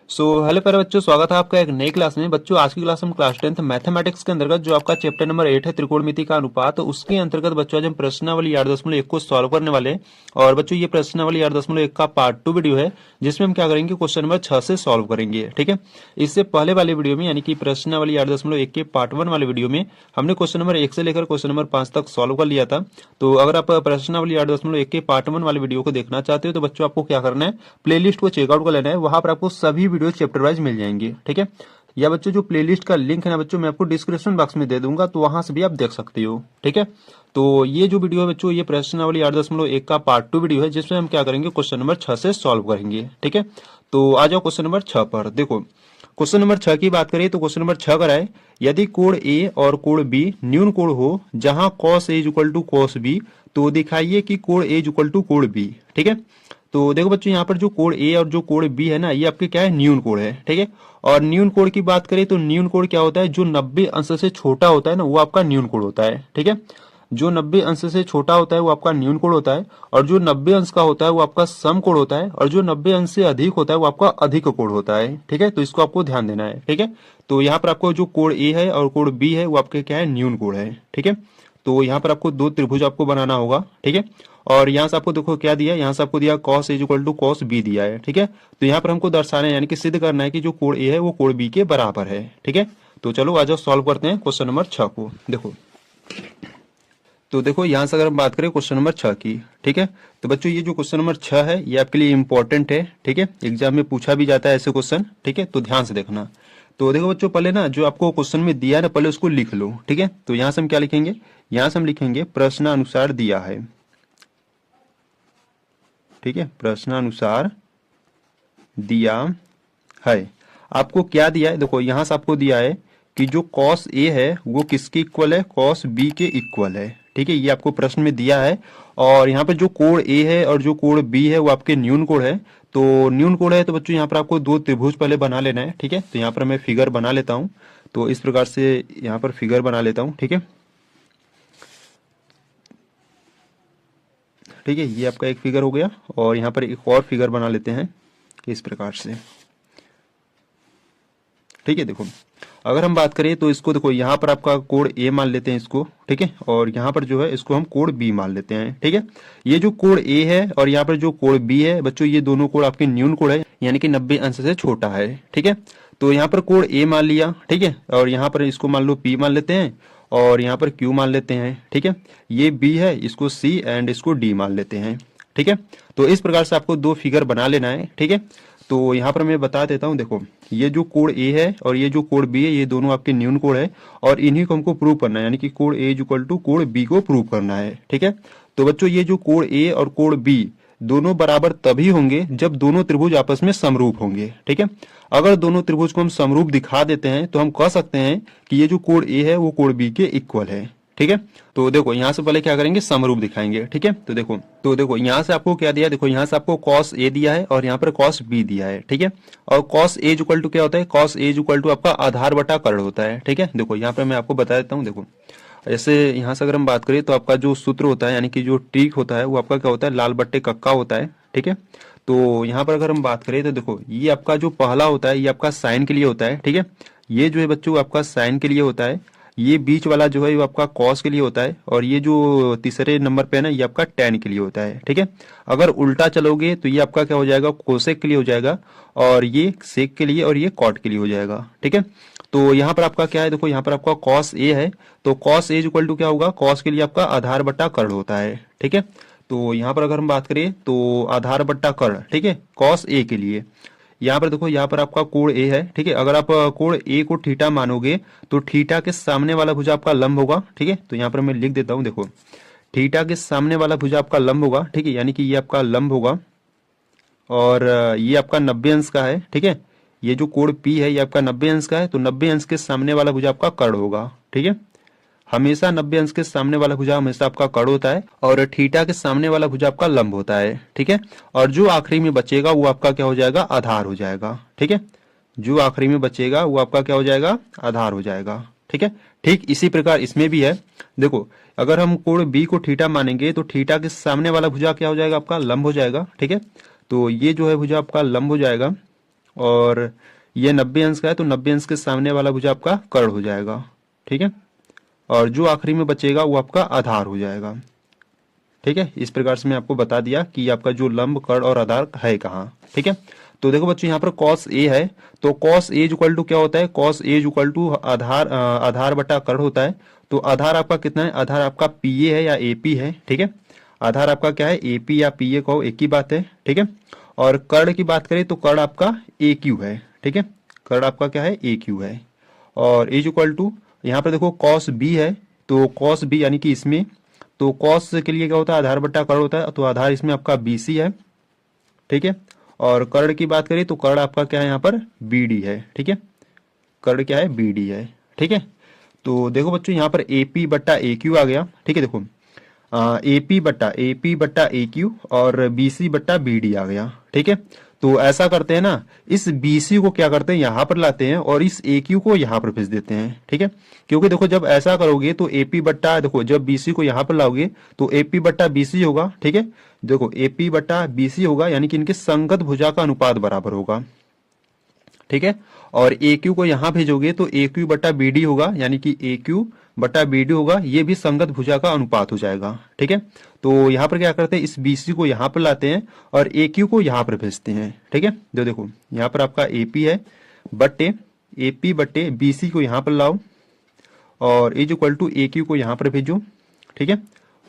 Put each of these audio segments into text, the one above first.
Hello प्यारे बच्चों, स्वागत है आपका एक नई क्लास में। बच्चों आज की क्लास हम क्लास 10th मैथमेटिक्स के अंतर्गत जो आपका चैप्टर नंबर 8 है त्रिकोणमिति का अनुपात, तो उसके अंतर्गत बच्चों आज हम प्रश्नावली 8.1 को सॉल्व करने वाले हैं। और बच्चों ये प्रश्नावली 8.1 का पार्ट 2 वीडियो है, जिसमें हम क्या करेंगे, क्वेश्चन नंबर 6 से सॉल्व करेंगे। ठीक है, इससे पहले वाले वीडियो में यानी कि प्रश्नावली 8.1 के पार्ट 1 वाले वीडियो में हमने क्वेश्चन नंबर 1 से लेकर क्वेश्चन नंबर 5 तक सॉल्व कर लिया था। तो अगर आप प्रश्नावली 8.1 के पार्ट 1 वाले वीडियो को देखना चाहते हो तो बच्चों आपको क्या करना है, प्लेलिस्ट को चेकआउट कर लेना है। वहां पर आपको सभी वीडियो चैप्टर वाइज मिल जाएंगे। ठीक है, या बच्चों जो प्लेलिस्ट का लिंक है ना बच्चों, मैं आपको डिस्क्रिप्शन बॉक्स में दे दूंगा, तो वहां से भी आप देख सकते हो। ठीक है, तो ये जो वीडियो है बच्चों, ये प्रश्नावली 8.1 का पार्ट 2 वीडियो है, जिसमें हम क्या करेंगे, क्वेश्चन नंबर 6 से सॉल्व करेंगे। ठीक है, तो आ जाओ क्वेश्चन नंबर 6 पर। देखो क्वेश्चन नंबर 6 की बात करें तो क्वेश्चन नंबर 6 कराए, यदि कोण ए और कोण बी न्यून कोण हो जहां cos A equal to cos B, तो दिखाइए कि कोण A इक्वल टू कोण B। ठीक है, तो देखो बच्चों यहाँ पर जो कोण ए और जो कोण बी है ना, ये आपके क्या है, न्यून कोण है। ठीक है, और न्यून कोण की बात करें तो न्यून कोण क्या होता है, जो 90 अंश से छोटा होता है ना, वो आपका न्यून कोण होता है। ठीक है, जो 90 अंश से छोटा होता है वो आपका न्यून कोण होता है, और जो 90 अंश का होता है वो आपका सम कोण होता है, और जो 90 अंश से अधिक होता है वो आपका अधिक कोण होता है। ठीक है, तो इसको आपको ध्यान देना है। ठीक है, तो यहाँ पर आपको जो कोण ए है और कोण बी है वो आपके क्या है, न्यून कोण है। ठीक है, तो यहाँ पर आपको दो त्रिभुज आपको बनाना होगा। ठीक है, और यहाँ से आपको देखो क्या दिया है, यहाँ से आपको दिया cos A equal to cos B दिया है। ठीक है, तो यहाँ पर हमको दर्शाना है यानी कि सिद्ध करना है कि जो कोण A है वो कोण B के बराबर है। ठीक है, तो चलो आ जाओ सॉल्व करते हैं क्वेश्चन नंबर 6 को। देखो यहाँ से अगर हम बात करें क्वेश्चन नंबर 6 की। ठीक है, तो बच्चों ये जो क्वेश्चन नंबर 6 है ये आपके लिए इंपॉर्टेंट है। ठीक है, एग्जाम में पूछा भी जाता है ऐसे क्वेश्चन। ठीक है, तो ध्यान से देखना। तो देखो बच्चों, पहले ना जो आपको क्वेश्चन में दिया है ना, पहले उसको लिख लो। ठीक है, तो यहाँ से हम क्या लिखेंगे, यहाँ से हम लिखेंगे प्रश्नानुसार दिया है। ठीक है, प्रश्नानुसार दिया है। आपको क्या दिया है, देखो यहां से आपको दिया है कि जो cos A है वो किसके इक्वल है, cos B के इक्वल है। ठीक है, ये आपको प्रश्न में दिया है। और यहाँ पर जो कोण A है और जो कोण B है वो आपके न्यून कोण है। तो न्यून कोण है तो बच्चों यहाँ पर आपको दो त्रिभुज पहले बना लेना है। ठीक है, तो यहाँ पर मैं फिगर बना लेता हूँ। तो इस प्रकार से यहाँ पर फिगर बना लेता हूँ। ठीक है, ठीक है, ये आपका एक फिगर हो गया। और यहाँ पर एक और फिगर बना लेते हैं इस प्रकार से। ठीक है, देखो अगर हम बात करें तो इसको देखो, यहाँ पर आपका कोण ए मान लेते हैं इसको। ठीक है, और यहाँ पर जो है इसको हम कोण बी मान लेते हैं। ठीक है, ये जो कोण ए है और यहाँ पर जो कोण बी है बच्चों, ये दोनों कोण आपके न्यून कोण है, यानी कि 90 अंश से छोटा है। ठीक है, तो यहाँ पर कोण ए मान लिया। ठीक है, और यहाँ पर इसको मान लो पी मान लेते हैं, और यहाँ पर क्यू मान लेते हैं। ठीक है, ये बी है, इसको सी एंड इसको डी मान लेते हैं। ठीक है, तो इस प्रकार से आपको दो फिगर बना लेना है। ठीक है, तो यहाँ पर मैं बता देता हूँ, देखो ये जो कोण ए है और ये जो कोण बी है, ये दोनों आपके न्यून कोण है, और इन्हीं को हमको प्रूव करना है, यानी कि कोण ए इक्वल टू कोण बी को प्रूव करना है। ठीक है, तो बच्चों ये जो कोण ए और कोण बी दोनों बराबर तभी होंगे जब दोनों त्रिभुज आपस में समरूप होंगे। ठीक है, अगर दोनों त्रिभुज को हम समरूप दिखा देते हैं तो हम कह सकते हैं कि ये जो कोण ए है वो कोण बी के इक्वल है। ठीक है, तो देखो यहाँ से पहले क्या करेंगे, समरूप दिखाएंगे। ठीक है, तो देखो यहाँ से आपको क्या दिया, देखो यहाँ से आपको cos A दिया है और यहाँ पर cos B दिया है। ठीक है, और cos A इक्वल टू क्या होता है, cos A इक्वल टू आपका आधार बटा कर्ण होता है। ठीक है, देखो यहाँ पर मैं आपको बता देता हूँ। देखो जैसे यहाँ से अगर हम बात करें तो आपका जो सूत्र होता है यानी कि जो ट्रिक होता है वो आपका क्या होता है, लाल बट्टे कक्का होता है। ठीक है, तो यहाँ पर अगर हम बात करें तो देखो ये आपका जो पहला होता है ये आपका साइन के लिए होता है। ठीक है, ये जो है बच्चों आपका साइन के लिए होता है, ये बीच वाला जो है वो आपका कॉस के लिए होता है, और ये जो तीसरे नंबर पे है ना, ये आपका टैन के लिए होता है। ठीक है, अगर उल्टा चलोगे तो ये आपका क्या हो जाएगा, कोसेक के लिए हो जाएगा, और ये सेक के लिए और ये कॉट के लिए हो जाएगा। ठीक है, तो यहाँ पर आपका क्या है, देखो यहाँ पर आपका cos A है, तो cos A इक्वल टू क्या होगा, cos के लिए आपका आधार बट्टा कर्ण होता है। ठीक है, तो यहाँ पर अगर हम बात करें तो आधार बट्टा कर्ण, ठीक है, cos A के लिए यहाँ पर देखो, यहाँ पर आपका कोण ए है। ठीक है, अगर आप कोण ए को थीटा मानोगे तो थीटा के सामने वाला भुजा आपका लंब होगा। ठीक है, तो यहाँ पर मैं लिख देता हूँ, देखो थीटा के सामने वाला भुजा आपका लंब होगा। ठीक है, यानी कि ये आपका लंब होगा, और ये आपका 90 अंश का है। ठीक है, ये जो कोण पी है ये आपका 90 अंश का है, तो 90 अंश के सामने वाला भुजा आपका कर्ण होगा। ठीक है, हमेशा 90 अंश के सामने वाला भुजा हमेशा आपका कर्ण होता है, और थीटा के सामने वाला भुजा आपका लंब होता है। ठीक है, और जो आखिरी में बचेगा वो आपका क्या हो जाएगा, आधार हो जाएगा। ठीक है, जो आखिरी में बचेगा वो आपका क्या हो जाएगा, आधार हो जाएगा। ठीक है, ठीक इसी प्रकार इसमें भी है। देखो अगर हम कोण बी को थीटा मानेंगे तो थीटा के सामने वाला भुजा क्या हो जाएगा, आपका लंब हो जाएगा। ठीक है, तो ये जो है भुजा आपका लंब हो जाएगा, और ये 90 अंश का है, तो 90 अंश के सामने वाला भुजा आपका कर्ण हो जाएगा। ठीक है, और जो आखिरी में बचेगा वो आपका आधार हो जाएगा। ठीक है, इस प्रकार से मैं आपको बता दिया कि आपका जो लंब, कर्ण और आधार है कहाँ। ठीक है, तो देखो बच्चों यहाँ पर cos a है, तो cos a इक्वल टू क्या होता है, cos a equal to Aadhaar Aadhaar बटा कर्ण होता है। तो आधार आपका कितना है, आधार आपका pa है या ap है। ठीक है, आधार आपका क्या है, ap या pa कहो एक ही बात है। ठीक है, और कर्ण की बात करें तो कर्ण आपका aq है। ठीक है, कर्ण आपका क्या है, aq है। और इज इक्वल टू यहाँ पर देखो cos b है, तो cos b यानी कि इसमें, तो cos के लिए क्या होता है, आधार बट्टा कर्ण होता है, तो आधार इसमें आपका BC है। ठीक है, और कर्ण की बात करें तो कर्ण आपका क्या है, यहाँ पर BD है। ठीक है, कर्ण क्या है, BD है। ठीक है, तो देखो बच्चों यहाँ पर AP बट्टा AQ आ गया। ठीक है, देखो AP बट्टा AQ और BC बट्टा BD आ गया। ठीक है, तो ऐसा करते हैं ना, इस BC को क्या करते हैं, यहाँ पर लाते हैं और इस AQ को यहाँ पर भेज देते हैं। ठीक है, क्योंकि देखो जब ऐसा करोगे तो AP बट्टा, देखो जब BC को यहाँ पर लाओगे तो AP बट्टा BC होगा। ठीक है, देखो AP बट्टा BC होगा, यानी कि इनके संगत भुजा का अनुपात बराबर होगा। ठीक है, और AQ को यहाँ भेजोगे तो AQ बट्टा BD होगा, यानी कि AQ बट्टा BD होगा, ये भी संगत भुजा का अनुपात हो जाएगा। ठीक है, तो यहाँ पर क्या करते हैं, इस BC को यहाँ पर लाते हैं और AQ को यहाँ पर भेजते हैं। ठीक है, जो देखो यहाँ पर आपका AP है बट्टे AP बट्टे BC को यहाँ पर लाओ और इज इक्वल टू AQ को यहाँ पर भेजो। ठीक है,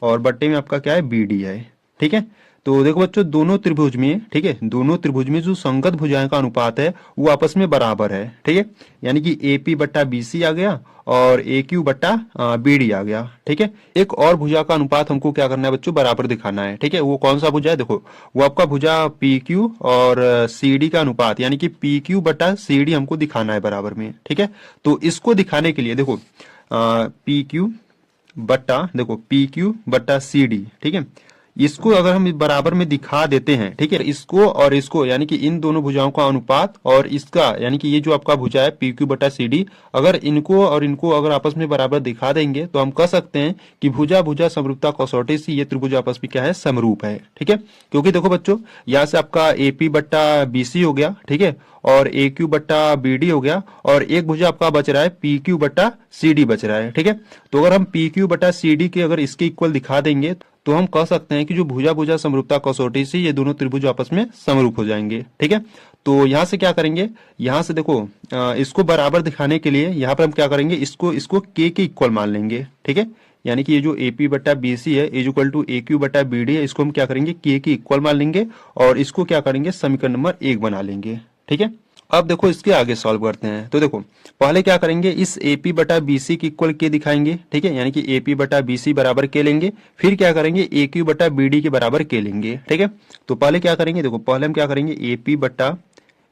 और बट्टे में आपका क्या है, BD है। ठीक है, तो देखो बच्चों दोनों त्रिभुज में, ठीक है, दोनों त्रिभुज में जो संगत भुजाएं का अनुपात है वो आपस में बराबर है। ठीक है, यानी कि AP बट्टा BC आ गया और AQ बट्टा BD आ गया। ठीक है, एक और भुजा का अनुपात हमको क्या करना है बच्चों, बराबर दिखाना है। ठीक है, वो कौन सा भुजा है, देखो वो आपका भुजा PQ और CD का अनुपात, यानी कि PQ बट्टा CD हमको दिखाना है बराबर में। ठीक है, तो इसको दिखाने के लिए देखो PQ बट्टा, देखो PQ बट्टा CD, ठीक है, इसको अगर हम बराबर में दिखा देते हैं, ठीक है, इसको और इसको, यानी कि इन दोनों भुजाओं का अनुपात और इसका, यानी कि ये जो आपका भुजा है PQ बटा CD, अगर इनको और इनको अगर आपस में बराबर दिखा देंगे तो हम कह सकते हैं कि भुजा भुजा समरूपता कसौटी से ये त्रिभुज आपस में क्या है, समरूप है। ठीक है, क्योंकि देखो बच्चों यहाँ से आपका AP बट्टा BC हो गया। ठीक है, और AQ बट्टा BD हो गया, और एक भुजा आपका बच रहा है PQ बट्टा CD बच रहा है। ठीक है, तो अगर हम PQ बट्टा CD के अगर इसके इक्वल दिखा देंगे तो हम कह सकते हैं कि जो भुजा भुजा समरूपता कसौटी से ये दोनों त्रिभुज आपस में समरूप हो जाएंगे। ठीक है, तो यहाँ से क्या करेंगे, यहाँ से देखो इसको बराबर दिखाने के लिए यहाँ पर हम क्या करेंगे, इसको K के इक्वल मान लेंगे। ठीक है, यानी कि ये जो AP बट्टा BC है इज इक्वल टू AQ बट्टा BD है, इसको हम क्या करेंगे, K के इक्वल मान लेंगे और इसको क्या करेंगे, समीकरण नंबर 1 बना लेंगे। ठीक है, अब देखो इसके आगे सॉल्व करते हैं। तो देखो पहले क्या करेंगे, इस AP बटा BC के इक्वल K दिखाएंगे। ठीक है, यानी कि AP बटा BC बराबर K लेंगे, फिर क्या करेंगे, AQ बटा BD के बराबर K लेंगे। ठीक है, तो पहले क्या करेंगे, देखो पहले हम क्या करेंगे, AP बटा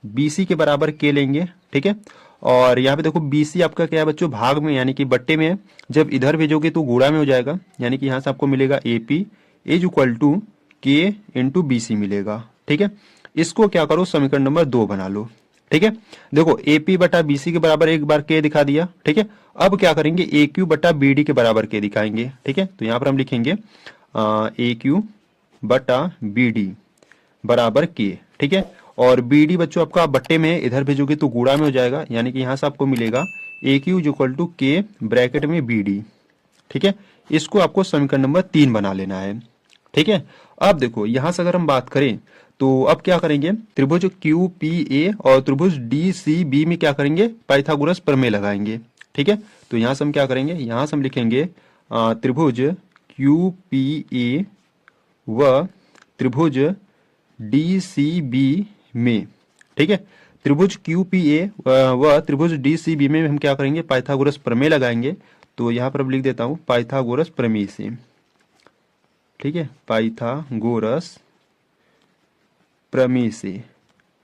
BC के बराबर K लेंगे। ठीक है, और यहाँ पे देखो BC आपका क्या है बच्चों, भाग में यानी कि बट्टे में है, जब इधर भेजोगे तो गुणा में हो जाएगा, यानी कि यहाँ से आपको मिलेगा AP is equal to K into BC मिलेगा। ठीक है, इसको क्या करो, समीकरण नंबर 2 बना लो। ठीक है, देखो AP बटा BC के बराबर एक बार K दिखा दिया। ठीक है, अब क्या करेंगे, AQ बटा BD के बराबर K दिखाएंगे। ठीक है, तो यहाँ पर हम लिखेंगे AQ बटा BD बराबर K। ठीक है, और BD बच्चों आपका बट्टे में, इधर भेजोगे तो गुणा में हो जाएगा, यानी कि यहाँ से आपको मिलेगा AQ equal to K bracket में BD। ठीक है, इसको आपको समीकरण नंबर 3 बना लेना है। ठीक है, अब देखो यहां से अगर हम बात करें तो अब क्या करेंगे, त्रिभुज QPA और त्रिभुज DCB में क्या करेंगे, पाइथागोरस प्रमेय लगाएंगे। ठीक है, तो यहां से हम क्या करेंगे, यहां से हम लिखेंगे त्रिभुज QPA व त्रिभुज DCB में। ठीक है, त्रिभुज QPA व त्रिभुज DCB में हम क्या करेंगे, पाइथागोरस प्रमेय लगाएंगे। तो यहाँ पर अब लिख देता हूं पाइथागोरस प्रमेय से। ठीक है, पाइथागोरस प्रमेय से।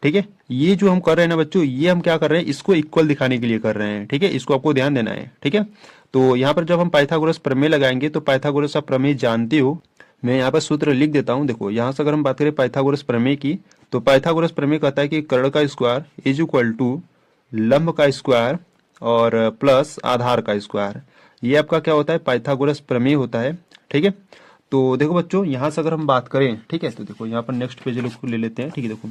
ठीक है, ये जो हम कर रहे हैं ना बच्चों, ये हम क्या कर रहे हैं, इसको इक्वल दिखाने के लिए कर रहे हैं। ठीक है, इसको आपको ध्यान देना है। ठीक है, तो यहाँ पर जब हम पाइथागोरस प्रमेय लगाएंगे तो पाइथागोरस आप प्रमेय जानते हो, मैं यहाँ पर सूत्र लिख देता हूँ। देखो यहाँ से अगर हम बात करें पाइथागोरस प्रमेय की, तो पाइथागोरस प्रमेय कहता है कि कर्ण का स्क्वायर इज इक्वल टू लंब का स्क्वायर और प्लस आधार का स्क्वायर। ये आपका क्या होता है, पाइथागोरस प्रमेय होता है। ठीक है, तो देखो बच्चों, यहाँ से अगर हम बात करें, ठीक है, तो देखो यहाँ पर नेक्स्ट पेज ले लेते हैं, ठीक है। देखो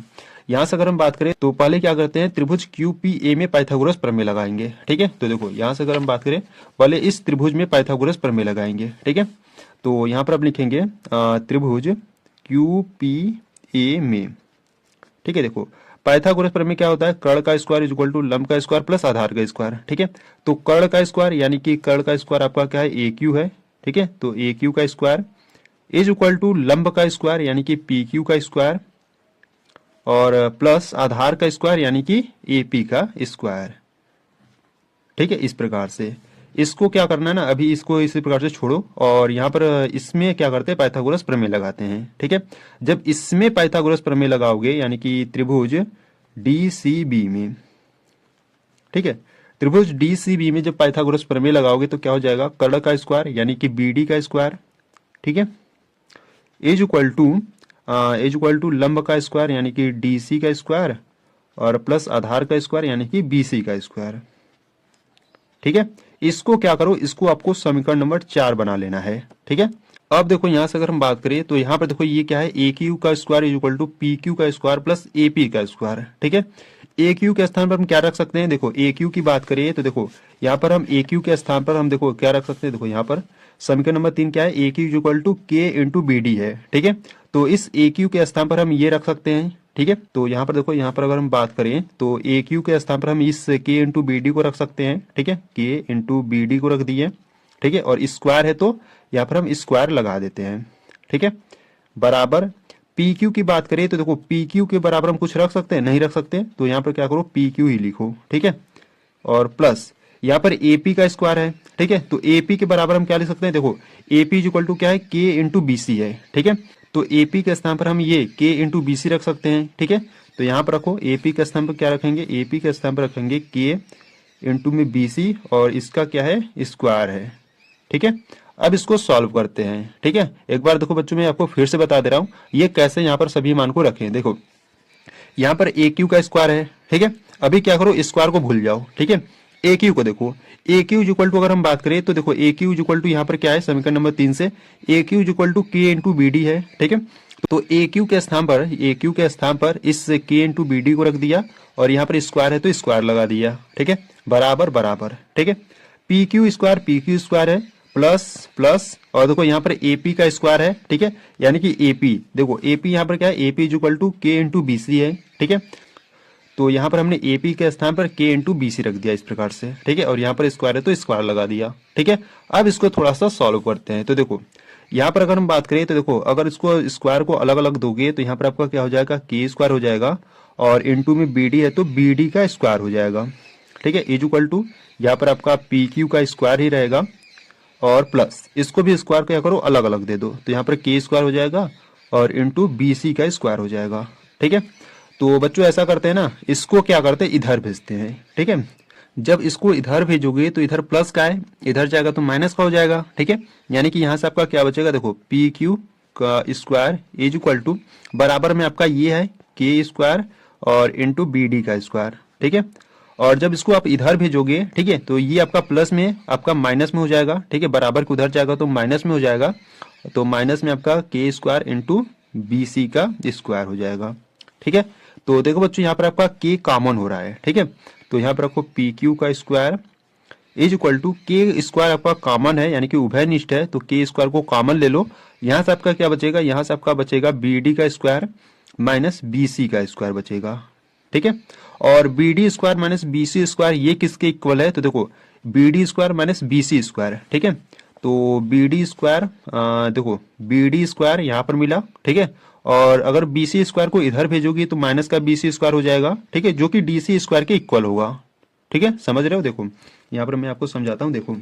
यहाँ से अगर हम बात करें तो पहले क्या करते हैं, त्रिभुज QPA में पाइथागोरस प्रमेय लगाएंगे, ठीक है। तो देखो यहाँ से अगर हम बात करें, पहले इस त्रिभुज में पाइथागोरस प्रमेय लगाएंगे, ठीक है। तो यहाँ पर आप लिखेंगे त्रिभुज QPA में, ठीक है। देखो पाइथागोरस प्रमेय क्या होता है, कर्ण का स्क्वायर इज इक्वल टू लंब का स्क्वायर प्लस आधार का स्क्वायर, ठीक है। तो कर्ण का स्क्वायर यानी कि कर्ण का स्क्वायर आपका क्या है, AQ है, ठीक है। तो AQ का स्क्वायर इज इक्वल टू लंब का स्क्वायर यानी कि PQ का स्क्वायर और प्लस आधार का स्क्वायर यानी कि AP का स्क्वायर, ठीक है। इस प्रकार से इसको क्या करना है ना, अभी इसको इसी प्रकार से छोड़ो और यहाँ पर इसमें क्या करते हैं, पाइथागोरस प्रमेय लगाते हैं, ठीक है। जब इसमें पाइथागोरस प्रमेय लगाओगे यानी कि त्रिभुज DCB में, ठीक है, त्रिभुज DCB में जब पाइथागोरस प्रमेय लगाओगे तो क्या हो जाएगा, कर्ण का स्क्वायर यानी कि BD का स्क्वायर, ठीक है, इज इक्वल टू लंब का स्क्वायर यानी कि DC का स्क्वायर और प्लस आधार का स्क्वायर यानी कि BC का स्क्वायर, ठीक है। इसको क्या करो, इसको आपको समीकरण नंबर 4 बना लेना है, ठीक है। अब देखो यहाँ से अगर हम बात करें तो यहाँ पर देखो ये क्या है, AQ का square is equal to PQ का स्क्वायर प्लस AP का स्क्वायर, ठीक है। AQ के स्थान पर हम क्या रख सकते हैं, देखो AQ की बात करें तो देखो यहाँ पर हम AQ के स्थान पर हम देखो क्या रख सकते हैं, देखो यहाँ पर समीकरण नंबर 3 क्या है, AQ is equal to K into BD है, ठीक है। तो इस AQ के स्थान पर हम ये रख सकते हैं, ठीक है। तो यहाँ पर देखो, यहाँ पर अगर हम बात करें तो AQ के स्थान पर हम इस K इंटू BD को रख सकते हैं, ठीक है, K इंटू BD को रख दिए, ठीक है। और स्क्वायर है तो यहाँ पर हम स्क्वायर लगा देते हैं, ठीक है, बराबर PQ की बात करें तो देखो PQ के बराबर हम कुछ रख सकते हैं, नहीं रख सकते, तो यहाँ पर क्या करो, PQ ही लिखो, ठीक है। और प्लस यहाँ पर AP का स्क्वायर है, ठीक है। तो AP के बराबर हम क्या लिख सकते हैं, देखो AP इज इक्वल टू क्या है, K इंटू BC है, ठीक है। तो AP के स्थान पर हम ये K इंटू BC रख सकते हैं, ठीक है। तो यहाँ पर रखो, AP के स्थान पर क्या रखेंगे, AP के स्थान पर रखेंगे K इंटू में BC और इसका क्या है, स्क्वायर है, ठीक है। अब इसको सॉल्व करते हैं, ठीक है। एक बार देखो बच्चों, मैं आपको फिर से बता दे रहा हूँ ये कैसे यहाँ पर सभी मान को रखें। देखो यहाँ पर AQ का स्क्वायर है, ठीक है। अभी क्या करो, स्क्वायर को भूल जाओ, ठीक है। AQ को देखो, AQ इक्वल टू अगर हम बात करें तो देखो AQ इक्वल टू यहाँ पर क्या है, समीकरण नंबर 3 से AQ equal to K into BD है, ठीक है। तो AQ के स्थान पर इस K इंटू BD को रख दिया और यहाँ पर स्क्वायर है तो स्क्वायर लगा दिया, ठीक है, बराबर बराबर, ठीक है। PQ स्क्वायर है प्लस प्लस और देखो यहाँ पर AP का स्क्वायर है, ठीक है, यानी कि AP, देखो AP यहाँ पर क्या है, AP is equal to K into BC है, ठीक है। तो यहाँ पर हमने AP के स्थान पर K इंटू BC रख दिया इस प्रकार से, ठीक है। और यहाँ पर स्क्वायर है तो स्क्वायर लगा दिया, ठीक है। अब इसको थोड़ा सा सॉल्व करते हैं। तो देखो यहाँ पर अगर हम बात करें तो देखो अगर इसको स्क्वायर को अलग अलग दोगे तो यहाँ पर आपका क्या हो जाएगा, K स्क्वायर हो जाएगा और इंटू में BD है तो BD का स्क्वायर हो जाएगा, ठीक है, इज इक्वल टू यहाँ पर आपका PQ का स्क्वायर ही रहेगा और प्लस इसको भी स्क्वायर क्या करो, अलग अलग दे दो, तो यहाँ पर K स्क्वायर हो जाएगा और इंटू BC का स्क्वायर हो जाएगा, ठीक है। तो बच्चों ऐसा करते हैं ना, इसको क्या करते हैं, इधर भेजते हैं, ठीक है। जब इसको इधर भेजोगे तो इधर प्लस का है, इधर जाएगा तो माइनस का हो जाएगा, ठीक है। यानी कि यहाँ से आपका क्या बचेगा, देखो PQ का स्क्वायर इज इक्वल टू बराबर में आपका ये है K स्क्वायर और इंटू BD का स्क्वायर, ठीक है। और जब इसको आप इधर भेजोगे, ठीक है, तो ये आपका प्लस में आपका माइनस में हो जाएगा, ठीक है, बराबर के उधर जाएगा तो माइनस में हो जाएगा, तो माइनस में आपका K स्क्वायर इंटू BC का स्क्वायर हो जाएगा, ठीक है। तो देखो बच्चों यहाँ पर आपका K कॉमन हो रहा है, ठीक है। तो यहाँ पर आपको PQ का square is equal to K square आपका कॉमन है यानी कि उभयनिष्ठ है, तो K स्क्वायर को कॉमन ले लो, यहाँ से आपका क्या बचेगा, यहाँ से आपका बचेगा BD का स्क्वायर माइनस BC का स्क्वायर बचेगा, ठीक है। और BD square minus BC square ये किसके इक्वल है, तो देखो BD square minus BC square, ठीक है। तो BD स्क्वायर देखो BD स्क्वायर यहाँ पर मिला, ठीक है। और अगर BC स्क्वायर को इधर भेजोगी तो माइनस का BC स्क्वायर हो जाएगा, ठीक है, जो कि DC स्क्वायर के इक्वल होगा, ठीक है, समझ रहे हो। देखो यहाँ पर मैं आपको समझाता हूँ, देखो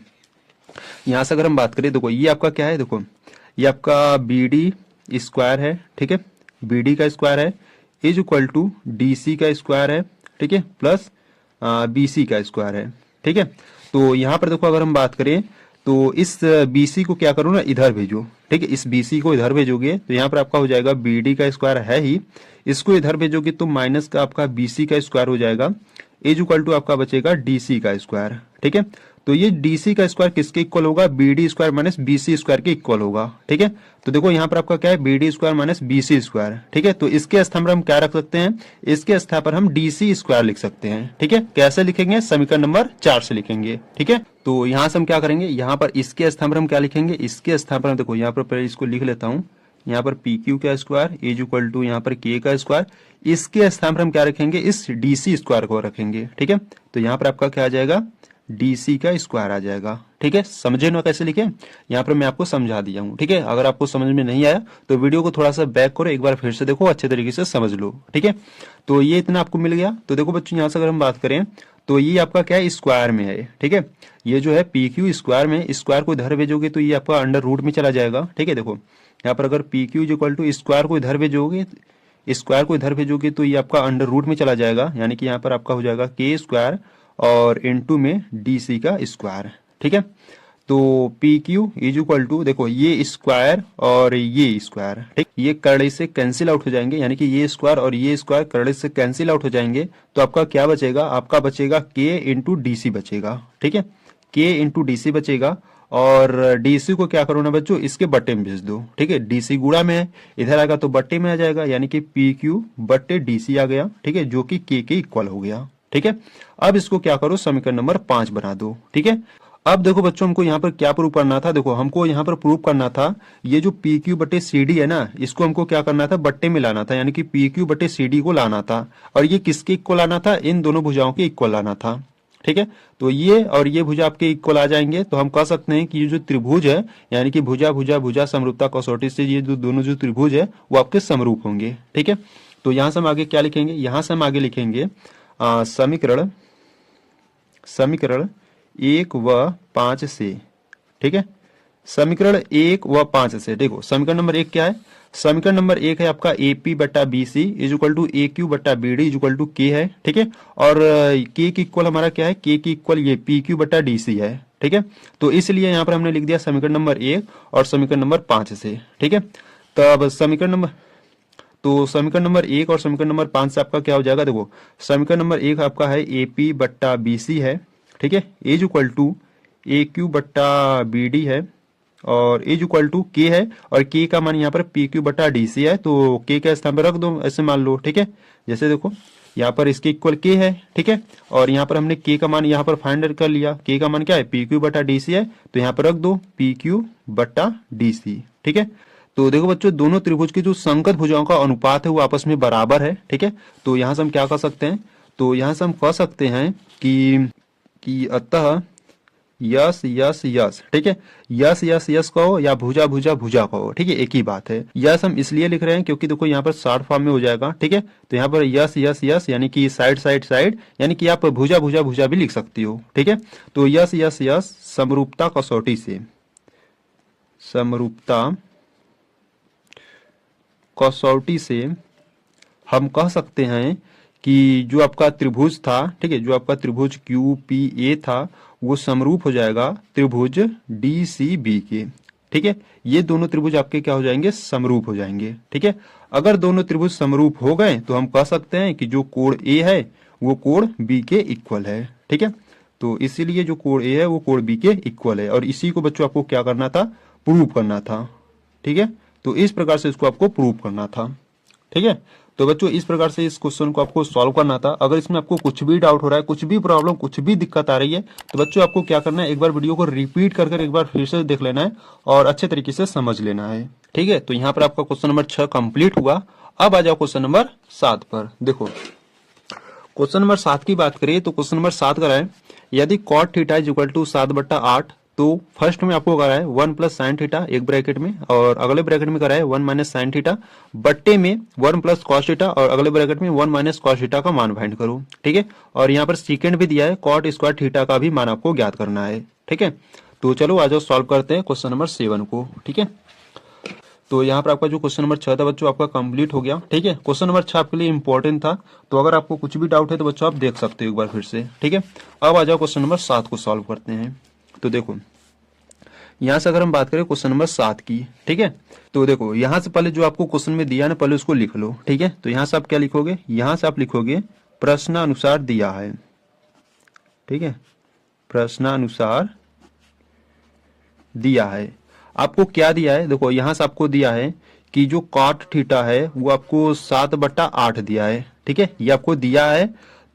यहाँ से अगर हम बात करें, देखो ये आपका क्या है, देखो ये आपका BD स्क्वायर है, ठीक है, BD का स्क्वायर है इज इक्वल टू DC का स्क्वायर है, ठीक है, प्लस BC का स्क्वायर है, ठीक है। तो यहाँ पर देखो अगर हम बात करें तो इस BC को क्या करो ना, इधर भेजो, ठीक है, इस BC को इधर भेजोगे तो यहाँ पर आपका हो जाएगा BD का स्क्वायर है ही, इसको इधर भेजोगे तो माइनस का आपका BC का स्क्वायर हो जाएगा इज इक्वल टू आपका बचेगा DC का स्क्वायर, ठीक है। तो ये डीसी का स्क्वायर किसके इक्वल होगा, BD square minus BC square के इक्वल होगा, ठीक है। तो देखो यहाँ पर आपका क्या है, BD square minus BC square, ठीक है। तो इसके स्थान पर हम क्या रख सकते हैं, इसके स्थान पर हम डीसी स्क्वायर लिख सकते हैं, ठीक है। कैसे लिखेंगे, समीकरण नंबर 4 से लिखेंगे, ठीक है। तो यहाँ से हम क्या करेंगे, यहाँ पर इसके स्थान पर हम क्या लिखेंगे, इसके स्थान पर हम देखो यहाँ पर पहले इसको लिख लेता हूँ, यहाँ पर पी क्यू का स्क्वायर इज इक्वल टू यहाँ पर के का स्क्वायर, इसके स्थान पर हम क्या रखेंगे, इस डीसी स्क्वायर को रखेंगे, ठीक है। तो यहाँ पर आपका क्या आ जाएगा, डीसी का स्क्वायर आ जाएगा, ठीक है। समझे ना कैसे लिखे, यहाँ पर मैं आपको समझा दिया हूँ, ठीक है। अगर आपको समझ में नहीं आया तो वीडियो को थोड़ा सा बैक करो, एक बार फिर से देखो, अच्छे तरीके से समझ लो, ठीक है। तो ये इतना आपको मिल गया। तो देखो बच्चों, यहाँ से अगर हम बात करें तो ये आपका क्या है, स्क्वायर में है, ठीक है। ये जो है पी क्यू स्क्वायर में, स्क्वायर को इधर भेजोगे तो ये आपका अंडर रूट में चला जाएगा, ठीक है। देखो यहाँ पर अगर P Q is equal to square को इधर भेजोगे, स्क्वायर को इधर भेजोगे तो ये आपका अंडर रूट में चला जाएगा, यानी कि यहाँ पर आपका हो जाएगा के स्क्वायर और इनटू में डीसी का स्क्वायर, ठीक है। तो P Q is equal to, देखो ये स्क्वायर और ये स्क्वायर, ठीक, ये करड़े से कैंसिल आउट हो जाएंगे, यानी कि ये स्क्वायर और ये स्क्वायर करड़े से कैंसिल आउट हो जाएंगे। तो आपका क्या बचेगा, आपका बचेगा के इंटू डीसी बचेगा, ठीक है। के इंटू डीसी बचेगा, और डीसी को क्या करो ना बच्चों, इसके बट्टे में भेज दो, ठीक है। डीसी गुणा में है, इधर आएगा तो बट्टे में आ जाएगा, यानी कि पी क्यू बट्टे डीसी आ गया, ठीक है, जो कि के इक्वल हो गया, ठीक है। अब इसको क्या करो, समीकरण नंबर 5 बना दो, ठीक है। अब देखो बच्चों, हमको यहाँ पर क्या प्रूव करना था, देखो हमको यहाँ पर प्रूव करना था ये जो पी क्यू बटे सी डी है ना, इसको हमको क्या करना था, बट्टे में लाना था, यानी कि पी क्यू बटे सी डी को लाना था, और ये किसके इक्वल लाना था, इन दोनों भुजाओं के इक्वल लाना था, ठीक है। तो ये और ये भुजा आपके इक्वल आ जाएंगे, तो हम कह सकते हैं कि ये जो त्रिभुज है, यानी कि भुजा भुजा भुजा समरूपता कसौटी से ये जो दोनों जो त्रिभुज है वो आपके समरूप होंगे, ठीक है। तो यहां से हम आगे क्या लिखेंगे, यहां से हम आगे लिखेंगे समीकरण समीकरण 1 व 5 से, ठीक है। समीकरण 1 व 5 से, देखो समीकरण नंबर 1 क्या है, समीकरण नंबर 1 है आपका ए पी बट्टा B C is equal to A Q बट्टा B D is equal to K है, ठीक है। और के की इक्वल हमारा क्या है, के की इक्वल ये पी क्यू बट्टा डी सी है, ठीक है। तो इसलिए यहाँ पर हमने लिख दिया समीकरण नंबर 1 और समीकरण नंबर 5 से, ठीक है। तब समीकरण नंबर, तो समीकरण नंबर 1 और समीकरण नंबर 5 से आपका क्या हो जाएगा, देखो समीकरण नंबर 1 आपका है ए पी बट्टा बी सी है, ठीक है, is equal to A Q बट्टा बी डी है, और इज इक्वल टू के है, और के का मान यहाँ पर पी क्यू बटा डी सी है, तो के का स्थान पर रख दो, ऐसे मान लो, ठीक है। जैसे देखो यहाँ पर इसके इक्वल के है, ठीक है, और यहाँ पर हमने के का मान यहाँ पर फाइंड कर लिया, के का मान क्या है, पी क्यू बटा डी सी है, तो यहाँ पर रख दो पी क्यू बटा डी सी, ठीक है। तो देखो बच्चों, दोनों त्रिभुज की जो संगत भुजाओं का अनुपात है वो आपस में बराबर है, ठीक है। तो यहाँ से हम क्या कर सकते हैं, तो यहाँ से हम कह सकते हैं कि अतः यस यस यस, ठीक है, यस यस यस कहो या भुजा भुजा भुजा कहो, ठीक है, एक ही बात है। यस हम इसलिए लिख रहे हैं क्योंकि देखो यहाँ पर शॉर्ट फॉर्म में हो जाएगा, ठीक है। तो यहाँ पर यस यस यस यानी कि साइड साइड साइड, यानी कि आप भुजा भुजा भुजा भी लिख सकती हो, ठीक है। तो यस यस यस समरूपता कसौटी से, समरूपता कसौटी से हम कह सकते हैं कि जो आपका त्रिभुज था, ठीक है, जो आपका त्रिभुज क्यू पी ए था वो समरूप हो जाएगा त्रिभुज डी सी बी के, ठीक है। ये दोनों त्रिभुज आपके क्या हो जाएंगे, समरूप हो जाएंगे, ठीक है। अगर दोनों त्रिभुज समरूप हो गए तो हम कह सकते हैं कि जो कोण ए है वो कोण बी के इक्वल है, ठीक है। तो इसीलिए जो कोण ए है वो कोण बी के इक्वल है, और इसी को बच्चों आपको क्या करना था, प्रूव करना था, ठीक है। तो इस प्रकार से इसको आपको प्रूव करना था, ठीक है। तो बच्चों इस प्रकार से इस क्वेश्चन को आपको सॉल्व करना था। अगर इसमें आपको कुछ भी डाउट हो रहा है, कुछ भी प्रॉब्लम, कुछ भी दिक्कत आ रही है, तो बच्चों आपको क्या करना है, एक बार वीडियो को रिपीट कर एक बार फिर से देख लेना है और अच्छे तरीके से समझ लेना है, ठीक है। तो यहाँ पर आपका क्वेश्चन नंबर 6 कंप्लीट हुआ। अब आ जाओ क्वेश्चन नंबर 7 पर। देखो क्वेश्चन नंबर 7 की बात करें तो क्वेश्चन नंबर 7 कराए, यदि cot theta is equal to 7/8, तो फर्स्ट में आपको कराए 1 प्लस साइन थीटा एक ब्रैकेट में, और अगले ब्रैकेट में कराए 1 माइनस साइन थीटा बट्टे में 1 प्लस कॉस थीटा, और अगले ब्रैकेट में 1 माइनस कॉस थीटा का मान फाइंड करो, ठीक है। और यहाँ पर सेकंड भी दिया है, कॉट स्क्वायर थीटा का भी मान आपको ज्ञात करना है, ठीक है। तो चलो आ जाओ सॉल्व करते हैं क्वेश्चन नंबर 7 को, ठीक है। तो यहाँ पर आपका जो क्वेश्चन नंबर 6 था बच्चों आपका कंप्लीट हो गया, ठीक है। क्वेश्चन नंबर 6 आपके लिए इंपॉर्टेंट था, तो अगर आपको कुछ भी डाउट है तो बच्चों आप देख सकते हो एक बार फिर से, ठीक है। अब आ जाओ क्वेश्चन नंबर 7 को सॉल्व करते हैं। तो देखो यहाँ से अगर हम बात करें क्वेश्चन नंबर 7 की, ठीक है, तो देखो यहाँ से पहले जो आपको क्वेश्चन में दिया ना, पहले उसको लिख लो, ठीक है। तो यहाँ से आप क्या लिखोगे, यहाँ से आप लिखोगे प्रश्नानुसार दिया है, ठीक है, प्रश्नानुसार दिया है। आपको क्या दिया है, देखो यहां से आपको दिया है कि जो कॉट थीटा है वो आपको 7/8 दिया है। ठीक है, ये आपको दिया है।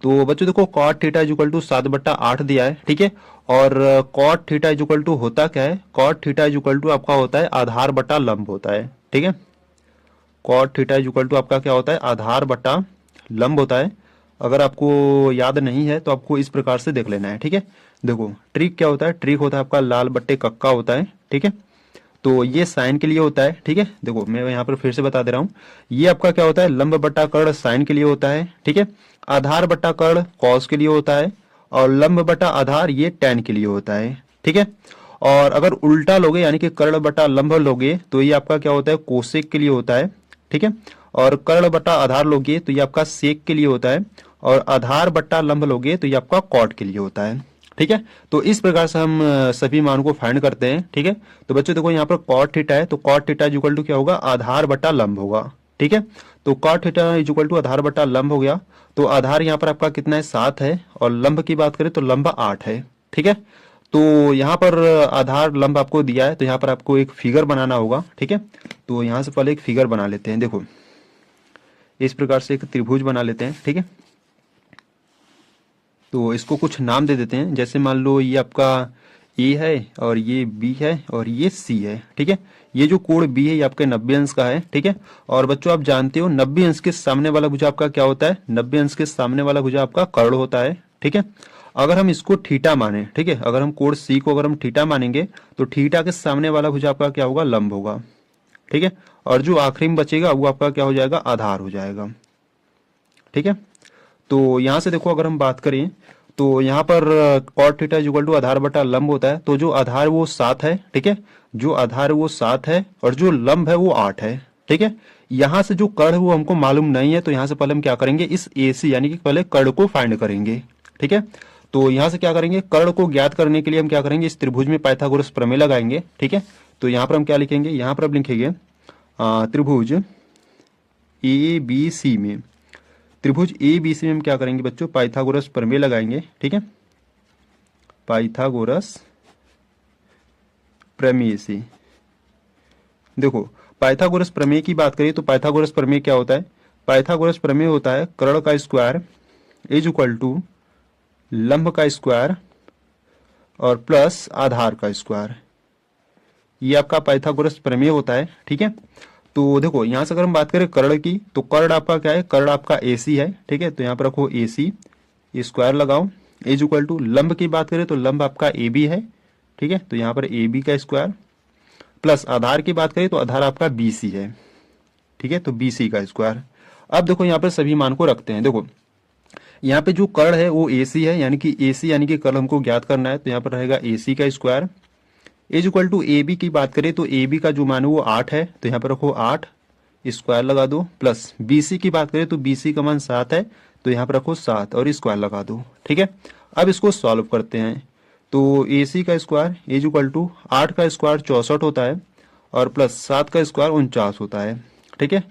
तो बच्चों देखो cot theta is equal to 7/8 दिया है। ठीक है, और cot theta is equal to होता क्या है, cot theta is equal to आपका होता है आधार बटा लंब होता है। ठीक है, cot theta is equal to आपका क्या होता है, आधार बटा लंब होता है। अगर आपको याद नहीं है तो आपको इस प्रकार से देख लेना है। ठीक है, देखो ट्रिक क्या होता है, ट्रिक होता है आपका लाल बट्टे कक्का होता है। ठीक है, तो ये साइन के लिए होता है। ठीक है, देखो मैं यहाँ पर फिर से बता दे रहा हूँ, ये आपका क्या होता है, लंब बट्टा कर्ण साइन के लिए होता है। ठीक है, आधार बट्टा कर्ण कॉस के लिए होता है, और लंब बटा आधार ये टैन के लिए होता है। ठीक है, और अगर उल्टा लोगे यानी कि कर्ण बटा लंब लोगे तो ये आपका क्या होता है, कोसेक के लिए होता है। ठीक है, और कर्ण बटा आधार लोगे तो ये आपका सेक के लिए होता है, और आधार बट्टा लंब लोगे तो ये आपका कॉट के लिए होता है। ठीक है, तो इस प्रकार से हम सभी मान को फाइंड करते हैं। ठीक है, तो बच्चों देखो यहाँ पर कॉट थीटा है, तो cot theta is equal to क्या होगा, आधार बटा लंब होगा। ठीक है, तो cot theta is equal to आधार बटा लंब हो गया। तो आधार यहाँ पर आपका कितना है, 7 है, और लंब की बात करें तो लंब 8 है। ठीक है, तो यहाँ पर आधार लंब आपको दिया है, तो यहाँ पर आपको एक फिगर बनाना होगा। ठीक है, तो यहाँ से पहले एक फिगर बना लेते हैं। देखो इस प्रकार से एक त्रिभुज बना लेते हैं। ठीक है, तो इसको कुछ नाम दे देते हैं, जैसे मान लो ये आपका ए है, और ये बी है, और ये सी है। ठीक है, ये जो कोण बी है ये आपके 90 अंश का है। ठीक है, और बच्चों आप जानते हो 90 अंश के सामने वाला भुजा आपका क्या होता है, 90 अंश के सामने वाला भुजा आपका कर्ण होता है। ठीक है, अगर हम इसको थीटा माने, ठीक है, अगर हम कोण सी को अगर हम थीटा मानेंगे तो थीटा के सामने वाला भुजा आपका क्या होगा, लंब होगा। ठीक है, और जो आखिरी में बचेगा वो आपका क्या हो जाएगा, आधार हो जाएगा। ठीक है, तो यहां से देखो अगर हम बात करें तो यहाँ पर cot theta is equal to आधार बटा लंब होता है, तो जो आधार वो 7 है। ठीक है, जो आधार वो 7 है, और जो लंब है वो 8 है। ठीक है, यहाँ से जो कर्ण वो हमको मालूम नहीं है, तो यहाँ से पहले हम क्या करेंगे, इस AC यानी कि पहले कर्ण को फाइंड करेंगे। ठीक है, तो यहाँ से क्या करेंगे, कर्ण को ज्ञात करने के लिए हम क्या करेंगे, इस त्रिभुज में पाइथागोरस प्रमेय लगाएंगे। ठीक है, तो यहाँ पर हम क्या लिखेंगे, यहाँ पर हम लिखेंगे त्रिभुज ABC में, त्रिभुज ABC में हम क्या करेंगे बच्चों, पाइथागोरस प्रमेय लगाएंगे। ठीक है, पाइथागोरस प्रमेय से देखो, पाइथागोरस प्रमेय की बात करें तो पाइथागोरस प्रमेय क्या होता है, पाइथागोरस प्रमेय होता है कर्ण का स्क्वायर इज इक्वल टू लंब का स्क्वायर और प्लस आधार का स्क्वायर। ये आपका पाइथागोरस प्रमेय होता है। ठीक है, तो देखो यहां से अगर हम बात करें कर्ण की, तो कर्ण आपका क्या है, कर्ण आपका AC है। ठीक है, तो यहाँ पर रखो AC, स्क्वायर लगाओ, इज इक्वल टू लंब की बात करें तो लंब आपका AB है। ठीक है, तो यहाँ पर AB का स्क्वायर प्लस आधार की बात करें तो आधार आपका BC है। ठीक है, तो BC का स्क्वायर। अब देखो यहाँ पर सभी मान को रखते हैं। देखो यहाँ पे जो कर्ण है वो AC है, यानी कि AC यानी कि कर्ण हमको ज्ञात करना है, तो यहाँ पर रहेगा AC का square is equal to AB की बात करें तो AB का जो मान है वो 8 है, तो यहाँ पर रखो 8, स्क्वायर लगा दो, प्लस BC की बात करें तो BC का मान 7 है, तो यहाँ पर रखो 7 और स्क्वायर लगा दो। ठीक है, अब इसको सॉल्व करते हैं, तो AC का स्क्वायर इज इक्वल टू 8 का स्क्वायर 64 होता है, और प्लस 7 का स्क्वायर 49 होता है। ठीक है,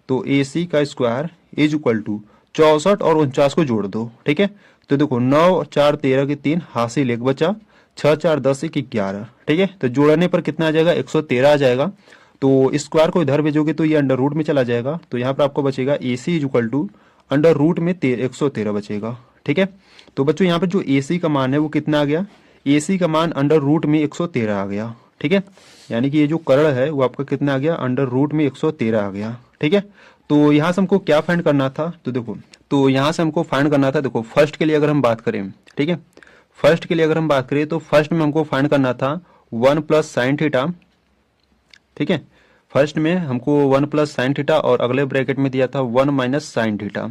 तो AC का स्क्वायर इज इक्वल टू 64 और 49 को जोड़ दो। ठीक है, तो देखो 9 4 13 के 3 हासिल 1 बचा, 6 4 10 1 11। ठीक है, तो जोड़ने पर कितना आ जाएगा, 113 आ जाएगा। तो स्क्वायर को इधर भेजोगे तो ये अंडर रूट में चला जाएगा, तो यहाँ पर आपको बचेगा AC is equal to under root में 113 बचेगा। ठीक है, तो बच्चों यहाँ पर जो AC का मान है वो कितना आ गया, AC का मान अंडर रूट में 113 आ गया। ठीक है, यानी कि ये जो कर्ण है वो आपका कितना आ गया, अंडर रूट में 113 आ गया। ठीक है, तो यहाँ से हमको क्या फाइंड करना था, तो देखो, तो यहाँ से हमको फाइंड करना था, देखो फर्स्ट के लिए अगर हम बात करें, ठीक है, फर्स्ट के लिए अगर हम बात करें तो फर्स्ट में हमको फाइंड करना था 1 प्लस साइन थीटा। ठीक है, फर्स्ट में हमको 1 प्लस साइन थीटा, और अगले ब्रैकेट में दिया था 1 माइनस साइन थीटा।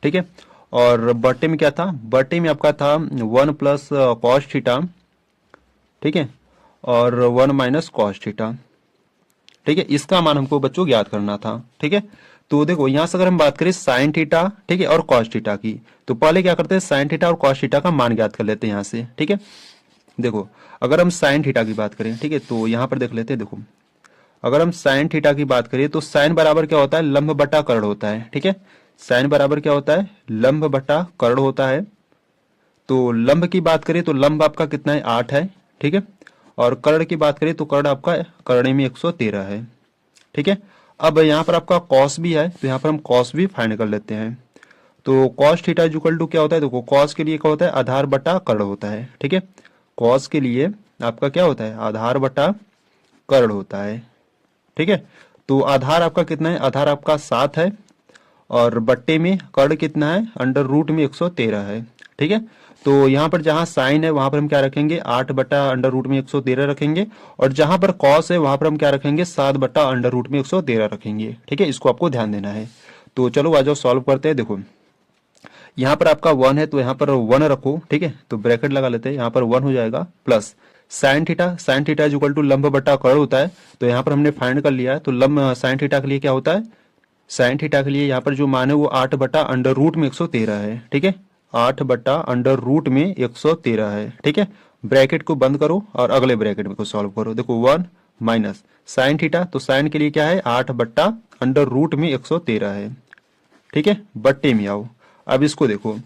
ठीक है, और बटे में क्या था, बटे में आपका था 1 प्लस कॉस थीटा। ठीक है, और 1 माइनस कॉस थीटा। ठीक है, इसका मान हमको बच्चों ज्ञात करना था। ठीक है, तो देखो यहां से अगर हम बात करें साइन थीटा, ठीक है, और कॉस थीटा की, तो पहले क्या करते हैं, साइन थीटा और कॉस थीटा का मान ज्ञात कर लेते हैं यहां से। ठीक है, देखो अगर हम साइन थीटा की बात करें, ठीक है, तो यहां पर देख लेते हैं। देखो अगर हम साइन थीटा की बात करें तो साइन बराबर क्या होता है, लंब बटा कर्ण होता है। ठीक है, साइन बराबर क्या होता है, लंब बटा कर्ण होता है। तो लंब की बात करें तो लंब आपका कितना है, 8 है, ठीक है। और कर्ण की बात करें तो कर्ण आपका कर्ण में 113 है, ठीक है। अब यहाँ पर आपका कॉस भी है, तो यहाँ पर हम कॉस भी फाइंड कर लेते हैं। तो cos theta is equal to क्या होता है, देखो कॉस के लिए क्या होता है, आधार बटा कर्ण होता है, ठीक है। कॉस के लिए आपका क्या होता है, आधार बटा कर्ण होता है, ठीक है। तो आधार आपका कितना है, आधार आपका 7 है, और बट्टे में कर्ण कितना है, अंडर रूट में 113 है, ठीक है। तो यहाँ पर जहां साइन है वहां पर हम क्या रखेंगे, 8 बटा अंडर रूट में 113 रखेंगे, और जहां पर कॉस है वहां पर हम क्या रखेंगे, 7 बटा अंडर रूट में 113 रखेंगे, ठीक है। इसको आपको ध्यान देना है। तो चलो आ जाओ सॉल्व करते हैं। देखो यहाँ पर आपका 1 है, तो यहाँ पर 1 रखो, ठीक है। तो ब्रैकेट लगा लेते हैं, यहाँ पर 1 हो जाएगा, plus sine theta is equal to लंब बटा कर्ण होता है। तो यहाँ पर हमने फाइंड कर लिया है। तो लंब साइन थीटा के लिए क्या होता है, साइन थीटा के लिए यहाँ पर जो मान है वो 8 बटा अंडर रूट में 113 है, ठीक है। 8 बटा अंडर रूट में 113 है, ठीक है। ब्रैकेट को बंद करो और अगले ब्रैकेट में को सॉल्व करो। देखो 1 माइनस साइन थीटा, तो साइन के लिए क्या है, 8 बट्टा अंडर रूट में 113 है, ठीक है। बट्टे में आओ, अब इसको देखो,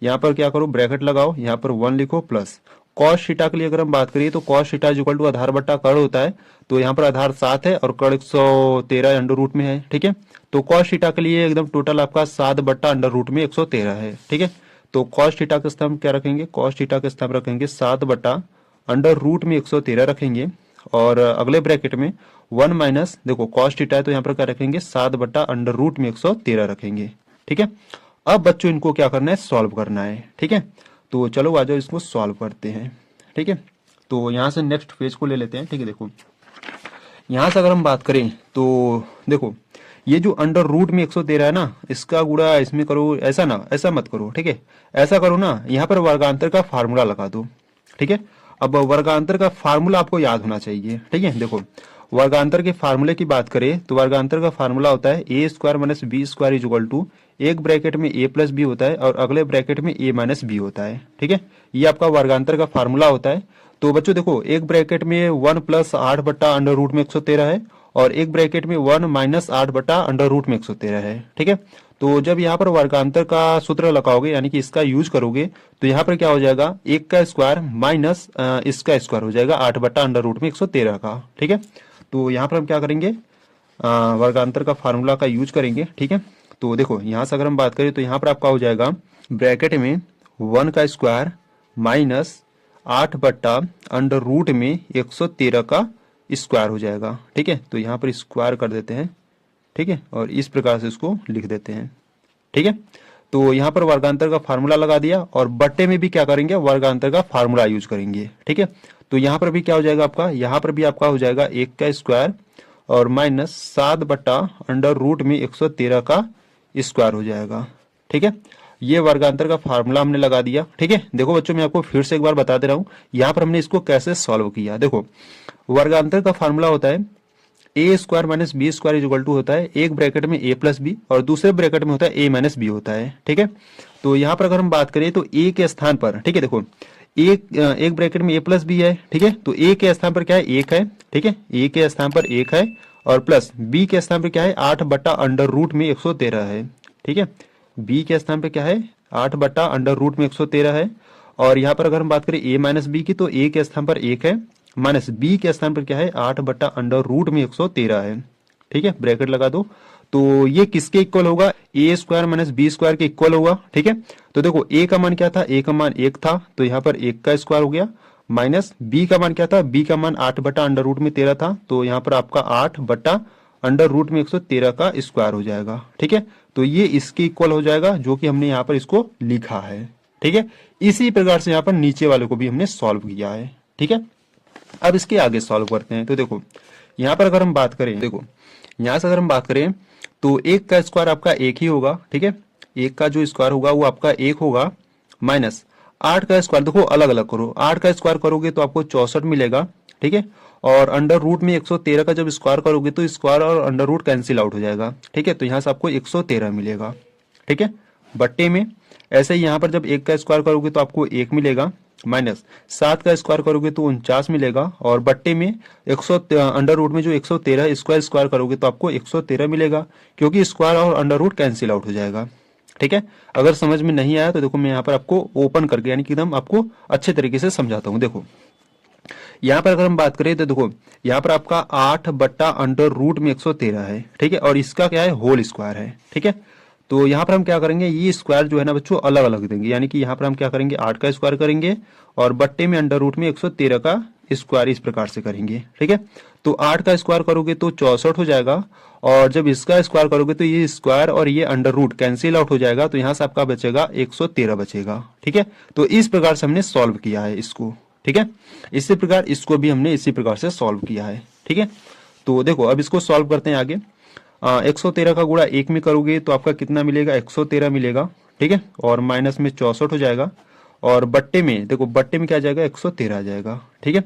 यहाँ पर क्या करो, ब्रैकेट लगाओ, यहाँ पर 1 लिखो, प्लस कॉस थीटा के लिए अगर हम बात करिए तो cos theta is equal to आधार बट्टा कर्ण होता है। तो यहाँ पर आधार 7 है और कर्ण 113 अंडर रूट में है, ठीक है। तो कॉस थीटा के लिए एकदम टोटल आपका 7 बट्टा अंडर रूट में 113 है, ठीक है। तो कॉस थीटा का स्थान क्या रखेंगे, कॉस थीटा का स्थान रखेंगे 7 बट्टा अंडर रूट में 113 रखेंगे, और अगले ब्रैकेट में 1 माइनस, देखो कॉस थीटा है तो यहाँ पर क्या रखेंगे, 7 बट्टा अंडर रूट में 113 रखेंगे, ठीक है। अब बच्चों इनको क्या करना है, सॉल्व करना है, ठीक है। तो चलो आ जाओ इसको सॉल्व करते हैं, ठीक है। तो यहाँ से नेक्स्ट पेज को ले लेते हैं, ठीक है। देखो यहाँ से अगर हम बात करें तो देखो ये जो अंडर रूट में 113 है ना, इसका गुणा इसमें करो, ऐसा ना, ऐसा मत करो, ठीक है। ऐसा करो ना, यहाँ पर वर्गांतर का फार्मूला लगा दो, ठीक है। अब वर्गांतर का फार्मूला आपको याद होना चाहिए, ठीक है। देखो वर्गांतर के फार्मूले की बात करें तो वर्गांतर का फार्मूला होता है A square minus B square is equal to, एक ब्रैकेट में ए प्लस बी होता है और अगले ब्रैकेट में ए माइनस बी होता है, ठीक है। ये आपका वर्गांतर का फार्मूला होता है। तो बच्चों देखो एक ब्रैकेट में 1 प्लस 8 बट्टा अंडर रूट में 113 है, और एक ब्रैकेट में 1 माइनस 8 बट्टा अंडर रूट में 113 है, ठीक है। तो जब यहाँ पर वर्गांतर का सूत्र लगाओगे यानी कि इसका यूज करोगे तो यहाँ पर क्या हो जाएगा, एक का स्क्वायर माइनस इसका स्क्वायर हो जाएगा 8 बट्टा अंडर रूट में 113 का, ठीक है। तो यहाँ पर हम क्या करेंगे, वर्गांतर का फार्मूला का यूज करेंगे, ठीक है। तो देखो यहाँ से अगर हम बात करें तो यहाँ पर आपका हो जाएगा ब्रैकेट में 1 का स्क्वायर माइनस 8 बट्टा अंडर रूट में 113 का स्क्वायर हो जाएगा, ठीक है। तो यहाँ पर स्क्वायर कर देते हैं, ठीक है, और इस प्रकार से इसको लिख देते हैं, ठीक है। तो यहाँ पर वर्गांतर का फार्मूला लगा दिया, और बट्टे में भी क्या करेंगे, वर्गांतर का फार्मूला यूज करेंगे, ठीक है। तो यहाँ पर भी क्या हो जाएगा आपका, यहाँ पर भी आपका हो जाएगा 1 का स्क्वायर और माइनस 7 बट्टा अंडर रूट में 113 का स्क्वायर हो जाएगा, ठीक है। ये वर्गांतर का फार्मूला हमने लगा दिया, ठीक है। देखो बच्चों मैं आपको फिर से एक बार बता दे रहा हूँ यहाँ पर हमने इसको कैसे सॉल्व किया। देखो वर्गांतर का फार्मूला होता है A square minus B square is equal to होता है, एक ब्रैकेट में ए प्लस बी और दूसरे ब्रैकेट में होता है ए माइनस बी होता है, ठीक है। तो यहाँ पर अगर हम बात करें तो ए के स्थान पर, ठीक है, देखो एक ब्रैकेट में ए प्लस बी है, ठीक है। तो ए के स्थान पर क्या है, 1 है, ठीक है। ए के स्थान पर 1 है, और प्लस बी के स्थान पर क्या है, 8 बट्टा अंडर रूट में 113 है, ठीक है। बी के स्थान पर क्या है, 8 बट्टा अंडर रूट में 113 है। और यहाँ पर अगर हम बात करें ए माइनस बी की, तो ए के स्थान पर 1 है, माइनस बी के स्थान पर क्या है, 8 बट्टा अंडर रूट में 113 है, ठीक है। ब्रैकेट लगा दो। तो ये किसके इक्वल होगा, ए स्क्वायर माइनस बी स्क्वायर के इक्वल होगा, ठीक है। तो देखो ए का मान क्या था, ए का मान 1 था, तो यहाँ पर 1 का स्क्वायर हो गया, माइनस बी का मान क्या था, बी का मान 8 बट्टा अंडर रूट में 13 था, तो यहाँ पर आपका 8 बट्टा अंडर रूट में 113 का स्क्वायर हो जाएगा, ठीक है। तो ये इसके इक्वल हो जाएगा जो कि हमने यहाँ पर इसको लिखा है, ठीक है। इसी प्रकार से यहाँ पर नीचे वाले को भी हमने सॉल्व किया है, ठीक है। अब इसके आगे सॉल्व करते हैं। तो देखो यहाँ पर अगर हम बात करें, देखो यहाँ से अगर हम बात करें तो 1 का स्क्वायर आपका 1 ही होगा, ठीक है। 1 का जो स्क्वायर होगा वो आपका 1 होगा, माइनस 8 का स्क्वायर, देखो अलग अलग करो, 8 का स्क्वायर करोगे तो आपको 64 मिलेगा, ठीक है। और अंडर रूट में 113 का जब स्क्वायर करोगे तो स्क्वायर और अंडर रूट कैंसिल आउट हो जाएगा, ठीक है। तो यहाँ से आपको 113 मिलेगा, ठीक है। बट्टे में ऐसे ही यहाँ पर जब 1 का स्क्वायर करोगे तो आपको 1 मिलेगा, माइनस 7 का स्क्वायर करोगे तो 49 मिलेगा, और बट्टे में अंडर रूट में जो 113 स्क्वायर करोगे तो आपको 113 मिलेगा, क्योंकि स्क्वायर और अंडर रूट कैंसिल आउट हो जाएगा, ठीक है। अगर समझ में नहीं आया तो देखो मैं यहाँ पर आपको ओपन करके यानी कि एकदम आपको अच्छे तरीके से समझाता हूँ। देखो यहाँ पर अगर हम बात करें तो देखो यहाँ पर आपका 8/√में 113 है, ठीक है, और इसका क्या है होल स्क्वायर है, ठीक है। तो यहाँ पर हम क्या करेंगे, ये स्क्वायर जो है ना बच्चों अलग अलग देंगे, यानी कि यहाँ पर हम क्या करेंगे 8 का स्क्वायर करेंगे और बट्टे में अंडर रूट में 113 का स्क्वायर इस प्रकार से करेंगे, ठीक है। तो 8 का स्क्वायर करोगे तो 64 हो जाएगा, और जब इसका स्क्वायर करोगे तो ये स्क्वायर और ये अंडर रूट कैंसिल आउट हो जाएगा, तो यहाँ से आपका बचेगा 113 बचेगा, ठीक है। तो इस प्रकार से हमने सॉल्व किया है इसको, ठीक है। इसी प्रकार इसको भी हमने इसी प्रकार से सॉल्व किया है, ठीक है। तो देखो अब इसको सॉल्व करते हैं आगे। 113 का गुणा 1 में करोगे तो आपका कितना मिलेगा 113 मिलेगा, ठीक है, और माइनस में 64 हो जाएगा, और बट्टे में देखो बट्टे में क्या आ जाएगा 113 आ जाएगा, ठीक है।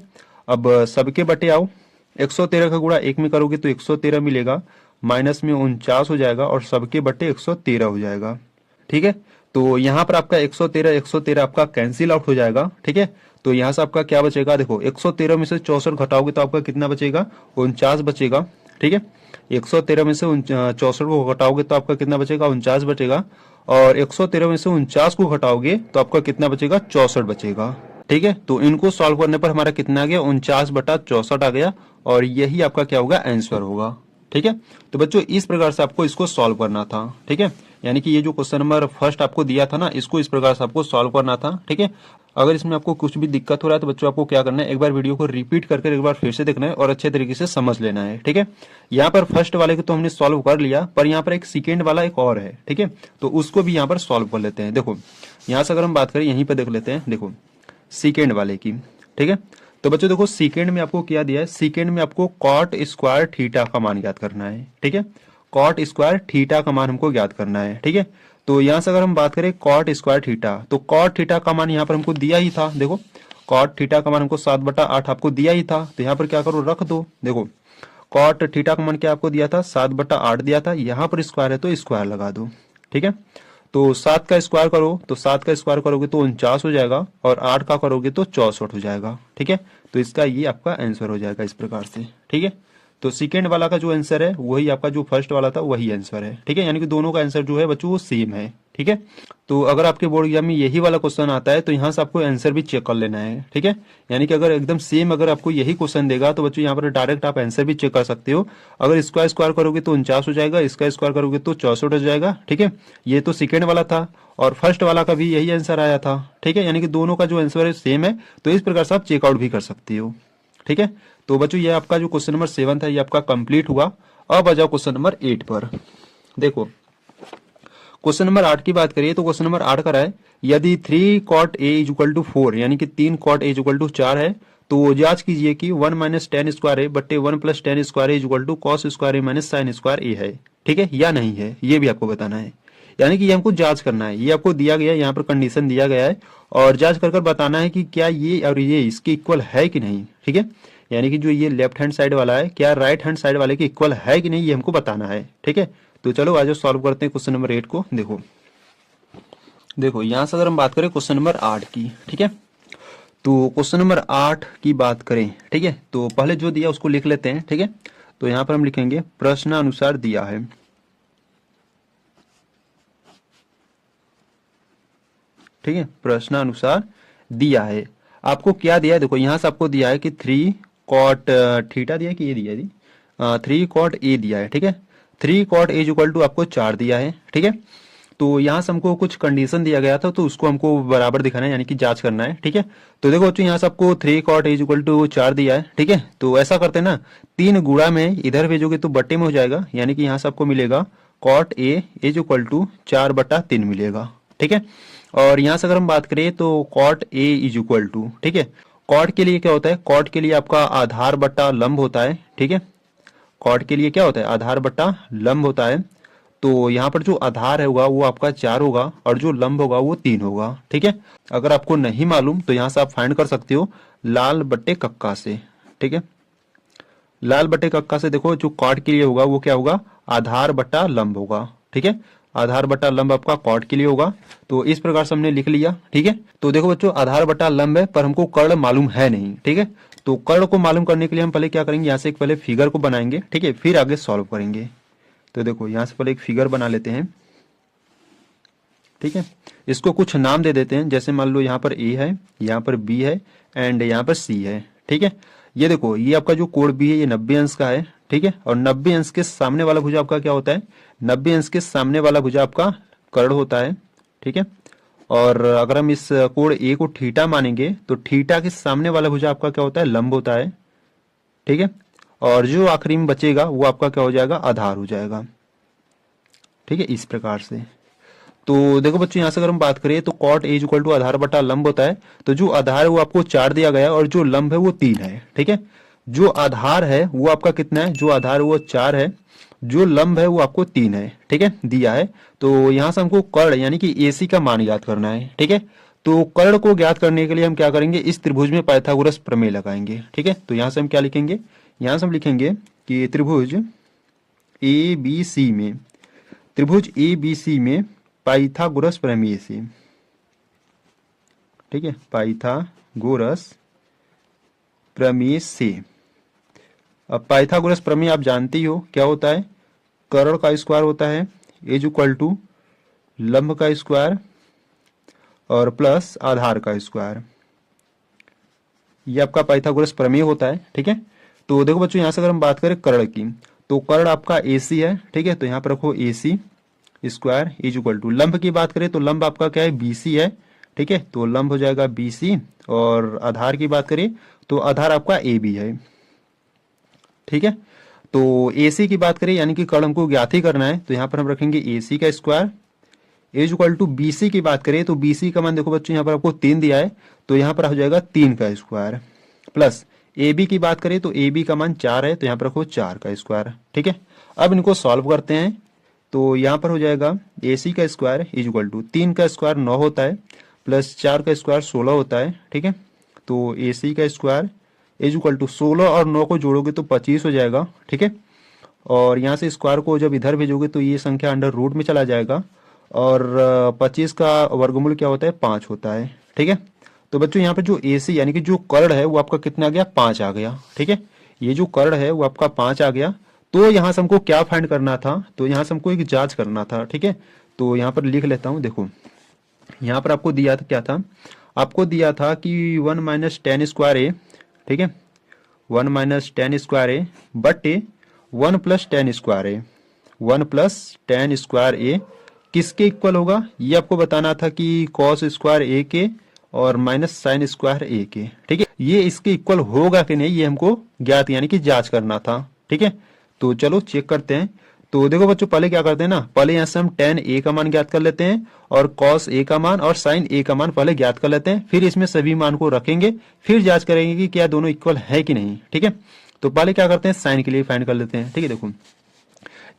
अब सबके बट्टे आओ, 113 का गुणा 1 में करोगे तो 113 मिलेगा, माइनस में 49 हो जाएगा, और सबके बट्टे 113 हो जाएगा, ठीक है। तो यहाँ पर आपका 113 आपका कैंसिल आउट हो जाएगा, ठीक है। तो यहाँ से आपका क्या बचेगा, देखो 113 में से 64 घटाओगे तो आपका कितना बचेगा 49 बचेगा, ठीक है। 113 में से 64 को घटाओगे तो आपका कितना बचेगा 49 बचेगा, और 113 में से 49 को घटाओगे तो आपका कितना बचेगा 64 बचेगा, ठीक है। तो इनको सॉल्व करने पर हमारा कितना आ गया 49/64 आ गया, और यही आपका क्या होगा आंसर होगा, ठीक है। तो बच्चों इस प्रकार से आपको इसको सॉल्व करना था, ठीक है। यानी कि ये जो क्वेश्चन नंबर फर्स्ट आपको दिया था ना, इसको इस प्रकार से आपको सॉल्व करना था, ठीक है। अगर इसमें आपको कुछ भी दिक्कत हो रहा है तो बच्चों आपको क्या करना है, एक बार वीडियो को रिपीट करके एक बार फिर से देखना है और अच्छे तरीके से समझ लेना है, ठीक है। यहाँ पर फर्स्ट वाले को तो हमने सॉल्व कर लिया, पर यहाँ पर एक सेकेंड वाला एक और है, ठीक है। तो उसको भी यहाँ पर सॉल्व कर लेते हैं। देखो यहाँ से अगर हम बात करें यहीं पर देख लेते हैं, देखो सेकेंड वाले की, ठीक है। तो बच्चों देखो सेकेंड में आपको क्या दिया है, सेकेंड में आपको कॉट स्क्वायर थीटा का मान ज्ञात करना है, ठीक है। कॉट स्क्वायर थीटा का मान हमको ज्ञात करना है, ठीक है। तो यहां से अगर हम बात करें कॉट स्क्वायर थीटा, तो कॉट थीटा का मान यहाँ पर हमको दिया ही था, देखो कॉट थीटा का मान हमको 7/8 आपको दिया ही था, तो यहाँ पर क्या करो रख दो। देखो कॉट थीटा का मान क्या आपको दिया था 7/8 दिया था, यहाँ पर स्क्वायर है तो स्क्वायर लगा दो, ठीक है। तो 7 का स्क्वायर करो, तो 7 का स्क्वायर करोगे तो 49 हो जाएगा, और 8 का करोगे तो 64 हो जाएगा, ठीक है। तो इसका ये आपका आंसर हो जाएगा इस प्रकार से, ठीक है। तो सेकेंड वाला का जो आंसर है वही आपका जो फर्स्ट वाला था वही आंसर है, ठीक है। यानी कि दोनों का आंसर जो है बच्चों वो सेम है, ठीक है। तो अगर आपके बोर्ड एग्जाम में यही वाला क्वेश्चन आता है तो यहाँ से आपको आंसर भी चेक कर लेना है, ठीक है। यानी कि अगर एकदम सेम अगर आपको यही क्वेश्चन देगा तो बच्चों यहाँ पर डायरेक्ट आप आंसर भी चेक कर सकते हो। अगर इसका स्क्वायर करोगे तो 49 हो जाएगा, इसका स्क्वायर करोगे तो 64 हो जाएगा, ठीक है। ये तो सेकेंड वाला था, और फर्स्ट वाला का भी यही आंसर आया था, ठीक है। यानी कि दोनों का जो आंसर है सेम है, तो इस प्रकार से आप चेकआउट भी कर सकते हो, ठीक है। तो बच्चों ये आपका जो क्वेश्चन नंबर 7 था ये आपका कंप्लीट हुआ। अब आ जाओ क्वेश्चन नंबर 8 पर। देखो क्वेश्चन नंबर 8 की बात करिए तो क्वेश्चन नंबर 8 का है, यदि 3 cot a is equal to 4, यानी कि 3 cot a is equal to 4 है, तो जांच कीजिए कि 1 माइनस टेन स्क्वायर ए बट्टे 1 plus tan square A is equal to cos square A minus sine square A है, ठीक है, या नहीं है, ये भी आपको बताना है। यानी कि ये हमको जांच करना है, ये आपको दिया गया है, यहाँ पर कंडीशन दिया गया है, और जांच कर बताना है कि क्या ये और ये इसके इक्वल है कि नहीं, ठीक है। यानी कि जो ये लेफ्ट हैंड साइड वाला है क्या राइट हैंड साइड वाले के इक्वल है कि नहीं, ये हमको बताना है, ठीक है। तो चलो आज सॉल्व करते हैं क्वेश्चन नंबर 8 को। देखो यहां से अगर हम बात करें क्वेश्चन नंबर 8 की, ठीक है। तो क्वेश्चन नंबर 8 की बात करें, ठीक है, तो पहले जो दिया उसको लिख लेते हैं, ठीक है। तो यहाँ पर हम लिखेंगे प्रश्नानुसार दिया है, ठीक है, प्रश्नानुसार दिया है। आपको क्या दिया है, देखो यहां से आपको दिया है कि 3 cot थीटा दिया है कि ये दिया है 3 cot a दिया है, ठीक है। 3 cot a is equal to आपको 4 दिया है, ठीक है। तो यहाँ से हमको कुछ कंडीशन दिया गया था तो उसको हमको बराबर दिखाना है, यानी कि जांच करना है, ठीक है। तो देखो बच्चों यहाँ से आपको 3 cot a is equal to 4 दिया है, ठीक है। तो ऐसा करते हैं ना, 3 गुणा में इधर भेजोगे तो बट्टे में हो जाएगा, यानी कि यहाँ से आपको मिलेगा cot a is equal to 4/3 मिलेगा, ठीक है। और यहाँ से अगर हम बात करें तो cot a is equal to, ठीक है, cot के लिए क्या होता है, cot के लिए आपका आधार बट्टा लंब होता है, ठीक है। cot के लिए क्या होता है आधार बट्टा लंब होता है। तो यहाँ पर जो आधार होगा वो आपका 4 होगा, और जो लंब होगा वो 3 होगा, ठीक है। अगर आपको नहीं मालूम तो यहाँ से आप फाइंड कर सकते हो लाल बट्टे कक्का से, ठीक है। लाल बट्टे कक्का से देखो जो cot के लिए होगा वो क्या होगा आधार बट्टा लंब होगा, ठीक है। आधार बट्टा लंब आपका cot के लिए होगा, तो इस प्रकार से हमने लिख लिया, ठीक है। तो देखो बच्चों आधार बट्टा लंब है पर हमको कर्ण मालूम है नहीं, ठीक है। तो कर्ण को मालूम करने के लिए हम पहले क्या करेंगे, यहाँ से एक पहले फिगर को बनाएंगे, ठीक है, फिर आगे सॉल्व करेंगे। तो देखो यहाँ से पहले एक फिगर बना लेते हैं, ठीक है। इसको कुछ नाम दे देते हैं, जैसे मान लो यहाँ पर ए है, यहाँ पर बी है एंड यहाँ पर सी है। ठीक है, ये देखो ये आपका जो कोण बी है ये 90 अंश का है। ठीक है, और 90 अंश के सामने वाला भुजा आपका क्या होता है, 90 अंश के सामने वाला भुजा आपका कर्ण होता है। ठीक है, और अगर हम इस कोण ए को थीटा मानेंगे तो थीटा के सामने वाला भुजा आपका क्या होता है, लंब होता है। ठीक है, और जो आखिरी में बचेगा वो आपका क्या हो जाएगा, आधार हो जाएगा। ठीक है, इस प्रकार से। तो देखो बच्चों यहाँ से अगर हम बात करें तो कॉट ए इक्वल टू आधार बटा लंब होता है। तो जो आधार है वो आपको 4 दिया गया है और जो लंब है वो 3 है। ठीक है, जो आधार है वो आपका कितना है, जो आधार है वो 4 है, जो लंब है वो आपको 3 है। ठीक है, दिया है। तो यहाँ से हमको कर्ण यानी कि एसी का मान ज्ञात करना है। ठीक है, तो कर्ण को ज्ञात करने के लिए हम क्या करेंगे, इस त्रिभुज में पाइथागोरस प्रमेय लगाएंगे। ठीक है, तो यहाँ से हम क्या लिखेंगे, यहाँ से हम लिखेंगे कि त्रिभुज ए बी सी में, त्रिभुज ए बी सी में पाइथागोरस प्रमेय से, ठीक है, पाइथागोरस प्रमेय से। अब पाइथागोरस प्रमेय आप जानते ही हो क्या होता है, कर्ण का स्क्वायर होता है इज इक्वल टू लंब का स्क्वायर और प्लस आधार का स्क्वायर, ये आपका पाइथागोरस प्रमेय होता है। ठीक है, तो देखो बच्चों यहाँ से अगर हम बात करें कर्ण की, तो कर्ण आपका AC है। ठीक है, तो यहाँ पर रखो AC square is equal to, लंब की बात करें तो लंब आपका क्या है, BC है। ठीक है, तो लंब हो जाएगा BC, और आधार की बात करें तो आधार आपका AB है। ठीक है, तो AC की बात करें यानी कि कर्ण हमको ज्ञात ही करना है, तो यहाँ पर हम रखेंगे AC का square is equal to BC की बात करें तो BC का मान देखो बच्चों यहाँ पर आपको 3 दिया है, तो यहाँ पर हो जाएगा 3 का स्क्वायर, प्लस AB की बात करें तो AB का मान 4 है, तो यहाँ पर रखो 4 का स्क्वायर। ठीक है, अब इनको सॉल्व करते हैं, तो यहाँ पर हो जाएगा AC का स्क्वायर इज इक्वल टू 3 का स्क्वायर 9 होता है, प्लस 4 का स्क्वायर 16 होता है। ठीक है, तो AC का स्क्वायर इज इक्वल टू 16 और 9 को जोड़ोगे तो 25 हो जाएगा। ठीक है, और यहाँ से स्क्वायर को जब इधर भेजोगे तो ये संख्या अंडर रूट में चला जाएगा, और 25 का वर्गमूल क्या होता है, 5 होता है। ठीक है, तो बच्चों यहाँ पे जो AC यानी कि जो कर्ण है वो आपका कितना आ गया, 5 आ गया। ठीक है, ये जो कर्ण है वो आपका 5 आ गया। तो यहाँ से हमको क्या फाइंड करना था, तो यहाँ से हमको एक जांच करना था। ठीक है, तो यहाँ पर लिख लेता हूँ। देखो यहाँ पर आपको दिया था क्या था, आपको दिया था कि 1 माइनस टेन स्क्वायर ए, ठीक है, 1 माइनस टेन स्क्वायर ए बटे 1 प्लस टेन स्क्वायर ए, 1 प्लस टेन स्क्वायर ए किसके इक्वल होगा, ये आपको बताना था कि कॉस स्क्वायर ए के और माइनस साइन स्क्वायर ए के। ठीक है, ये इसके इक्वल होगा कि नहीं ये हमको ज्ञात यानी कि जांच करना था। ठीक है, तो चलो चेक करते हैं। तो देखो बच्चों पहले क्या करते हैं ना, पहले यहाँ से हम टेन ए का मान ज्ञात कर लेते हैं और कॉस ए का मान और साइन ए का मान पहले ज्ञात कर लेते हैं, फिर इसमें सभी मान को रखेंगे, फिर जांच करेंगे कि क्या दोनों इक्वल है कि नहीं। ठीक है, तो पहले क्या करते हैं, साइन के लिए फाइंड कर लेते हैं। ठीक है, देखो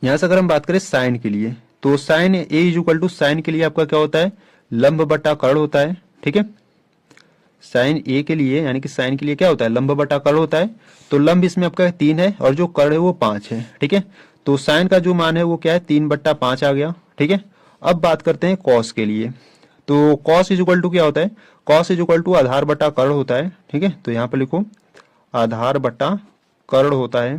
यहाँ से अगर हम बात करें साइन के लिए, तो sine A is equal to, sine के लिए आपका क्या होता है, लंब बटा कर्ण होता है। ठीक है, साइन ए के लिए यानी कि साइन के लिए क्या होता है, लंब बटा कर्ण होता है। तो लंब इसमें आपका 3 है और जो कर्ण है वो 5 है। ठीक है, तो साइन का जो मान है वो क्या है, 3/5 आ गया। ठीक है, अब बात करते हैं कॉस के लिए, तो कॉस इज इक्वल टू क्या होता है, कॉस इज इक्वल टू आधार बटा कर्ण होता है। ठीक है, तो यहाँ पे लिखो आधार बटा कर्ण होता है।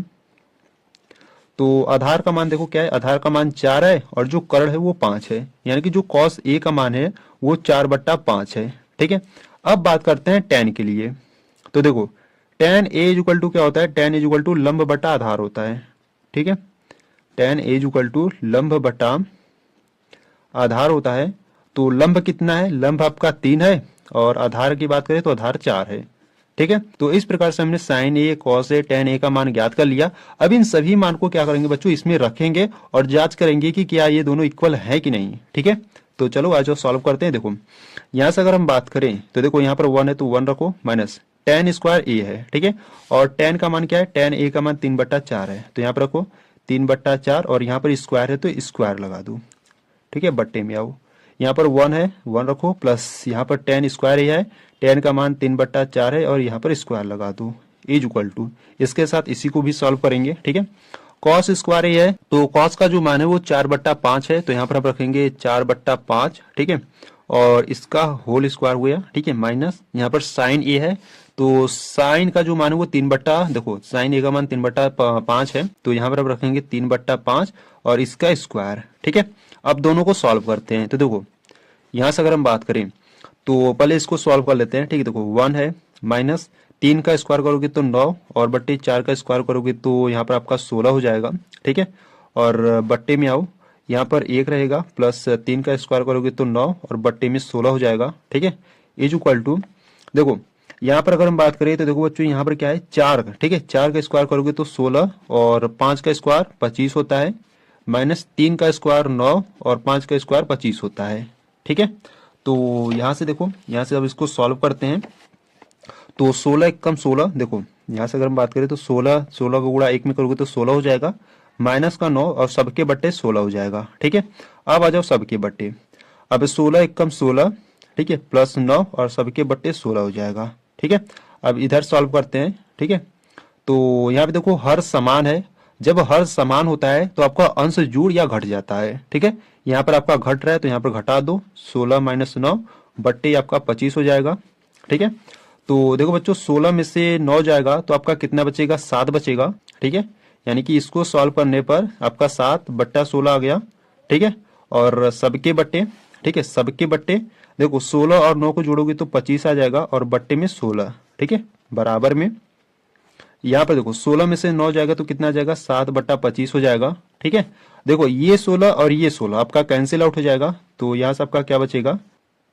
तो आधार का मान देखो क्या है, आधार का मान 4 है और जो कर्ण है वो 5 है, यानी कि जो कॉस ए का मान है वो 4/5 है। ठीक है, अब बात करते हैं टेन के लिए, तो देखो tan A is equal to क्या होता है, टेन इज इक्वल टू लंब बटा आधार होता है। ठीक है, tan A is equal to लंब बटा आधार होता है। तो लंब कितना है, लंब आपका 3 है और आधार की बात करें तो आधार 4 है। ठीक है, तो इस प्रकार से हमने sign A, cos A, ten ए का मान ज्ञात कर लिया। अब इन सभी मान को क्या करेंगे बच्चों, इसमें रखेंगे और जांच करेंगे कि क्या ये दोनों इक्वल है कि नहीं। ठीक है, तो चलो आज सॉल्व करते हैं। देखो यहाँ से अगर हम बात करें तो देखो यहाँ पर 1 है तो 1 रखो, माइनस टेन स्क्वायर ए है। ठीक है, और टेन का मान क्या है, टेन ए का मान 3/4 है, तो यहाँ पर रखो 3/4 और यहाँ पर स्क्वायर है तो स्क्वायर लगा दो। ठीक है, बट्टे में आओ, यहाँ पर 1 है 1 रखो, प्लस यहाँ पर टेन स्क्वायर ए है, टेन का मान 3/4 है और यहाँ पर स्क्वायर लगा दो इज इक्वल टू, इसके साथ इसी को भी सॉल्व करेंगे। ठीक है, कॉस स्क्वायर ए है तो कॉस का जो मान है वो 4/5 है, तो यहाँ पर हम रखेंगे 4/5। ठीक है, और इसका होल स्क्वायर हुआ। ठीक है, माइनस यहाँ पर साइन ए है तो साइन का जो मान है वो 3 देखो साइन ए का मान 3/5 है, तो यहाँ पर हम रखेंगे 3/5 और इसका स्क्वायर। ठीक है, अब दोनों को सॉल्व करते हैं, तो देखो यहाँ से अगर हम बात करें तो पहले इसको सॉल्व कर लेते हैं। ठीक है, देखो 1 है माइनस 3 का स्क्वायर करोगे तो 9 और बट्टे 4 का स्क्वायर करोगे तो यहाँ पर आपका 16 हो जाएगा। ठीक है, और बट्टे में आओ, यहाँ पर 1 रहेगा प्लस 3 का स्क्वायर करोगे तो 9 और बट्टे में 16 हो जाएगा। ठीक है, इज इक्वल टू, देखो यहाँ पर अगर हम बात करें तो देखो बच्चों यहाँ पर क्या है 4 का। ठीक है, 4 का स्क्वायर करोगे तो 16 और 5 का स्क्वायर 25 होता है, माइनस 3 का स्क्वायर 9 और 5 का स्क्वायर 25 होता है। ठीक है, तो यहाँ से देखो, यहाँ से अब इसको सॉल्व करते हैं तो 16 एक कम 16, देखो यहाँ से अगर हम बात करें तो 16 16 का गुणा 1 में करोगे तो 16 हो जाएगा, माइनस का 9 और सबके बट्टे 16 हो जाएगा। ठीक है, अब आ जाओ सबके बट्टे, अब 16 एक कम 16, ठीक है, प्लस 9 और सबके बट्टे 16 हो जाएगा। ठीक है, अब इधर सॉल्व करते हैं। ठीक है, तो यहाँ पे देखो हर समान है, जब हर समान होता है तो आपका अंश जुड़ या घट जाता है। ठीक है, यहाँ पर आपका घट रहा है तो यहाँ पर घटा दो, 16 माइनस 9 बट्टे आपका 25 हो जाएगा। ठीक है, तो देखो बच्चों 16 में से 9 जाएगा तो आपका कितना बचेगा, 7 बचेगा। ठीक है, यानी कि इसको सॉल्व करने पर आपका 7 बट्टा 16 आ गया। ठीक है, और सबके बट्टे, ठीक है, सबके बट्टे देखो 16 और 9 को जोड़ोगे तो 25 आ जाएगा और बट्टे में 16। ठीक है, बराबर में यहाँ पर देखो 16 में से 9 जाएगा तो कितना आ जाएगा, 7 बट्टा 25 हो जाएगा। ठीक है, देखो ये 16 और ये 16 आपका कैंसिल आउट हो जाएगा तो यहाँ से आपका क्या बचेगा,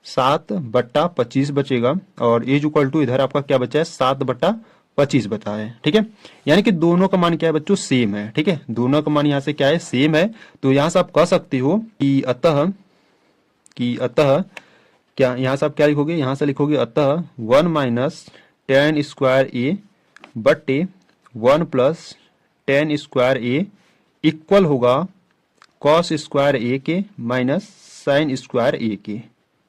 7 बट्टा 25 बचेगा और इज इक्वल टू इधर आपका क्या बचा है, 7 बट्टा 25 बता है। ठीक है, यानी कि दोनों का मान क्या है बच्चों, सेम है। ठीक है, दोनों का मान यहाँ से क्या है, सेम है। तो यहाँ से आप कह सकते हो कि अतः क्या, यहाँ से आप क्या लिखोगे, यहाँ से लिखोगे अतः 1 माइनस 10 स्क्वायर ए बट्टे 1 प्लस 10 स्क्वायर ए इक्वल होगा कॉस स्क्वायर ए के माइनस साइन स्क्वायर ए के।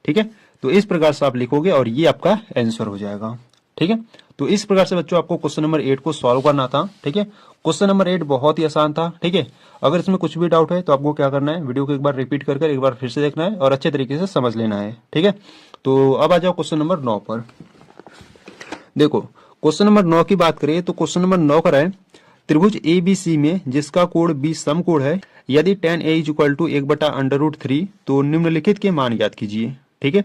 ठीक है, तो इस प्रकार से आप लिखोगे और ये आपका आंसर हो जाएगा। ठीक है, तो इस प्रकार से बच्चों आपको क्वेश्चन नंबर 8 को सॉल्व करना था। ठीक है, क्वेश्चन नंबर 8 बहुत ही आसान था। ठीक है, अगर इसमें कुछ भी डाउट है तो आपको क्या करना है, वीडियो को एक बार रिपीट कर एक बार फिर से देखना है और अच्छे तरीके से समझ लेना है। ठीक है, तो अब आ जाओ क्वेश्चन नंबर 9 पर। देखो क्वेश्चन नंबर 9 की बात करें तो क्वेश्चन नंबर 9 कर है, त्रिभुज ABC में जिसका कोण B समकोण है, यदि tan A is equal to 1/√3 तो निम्नलिखित के मान ज्ञात कीजिए। ठीक है,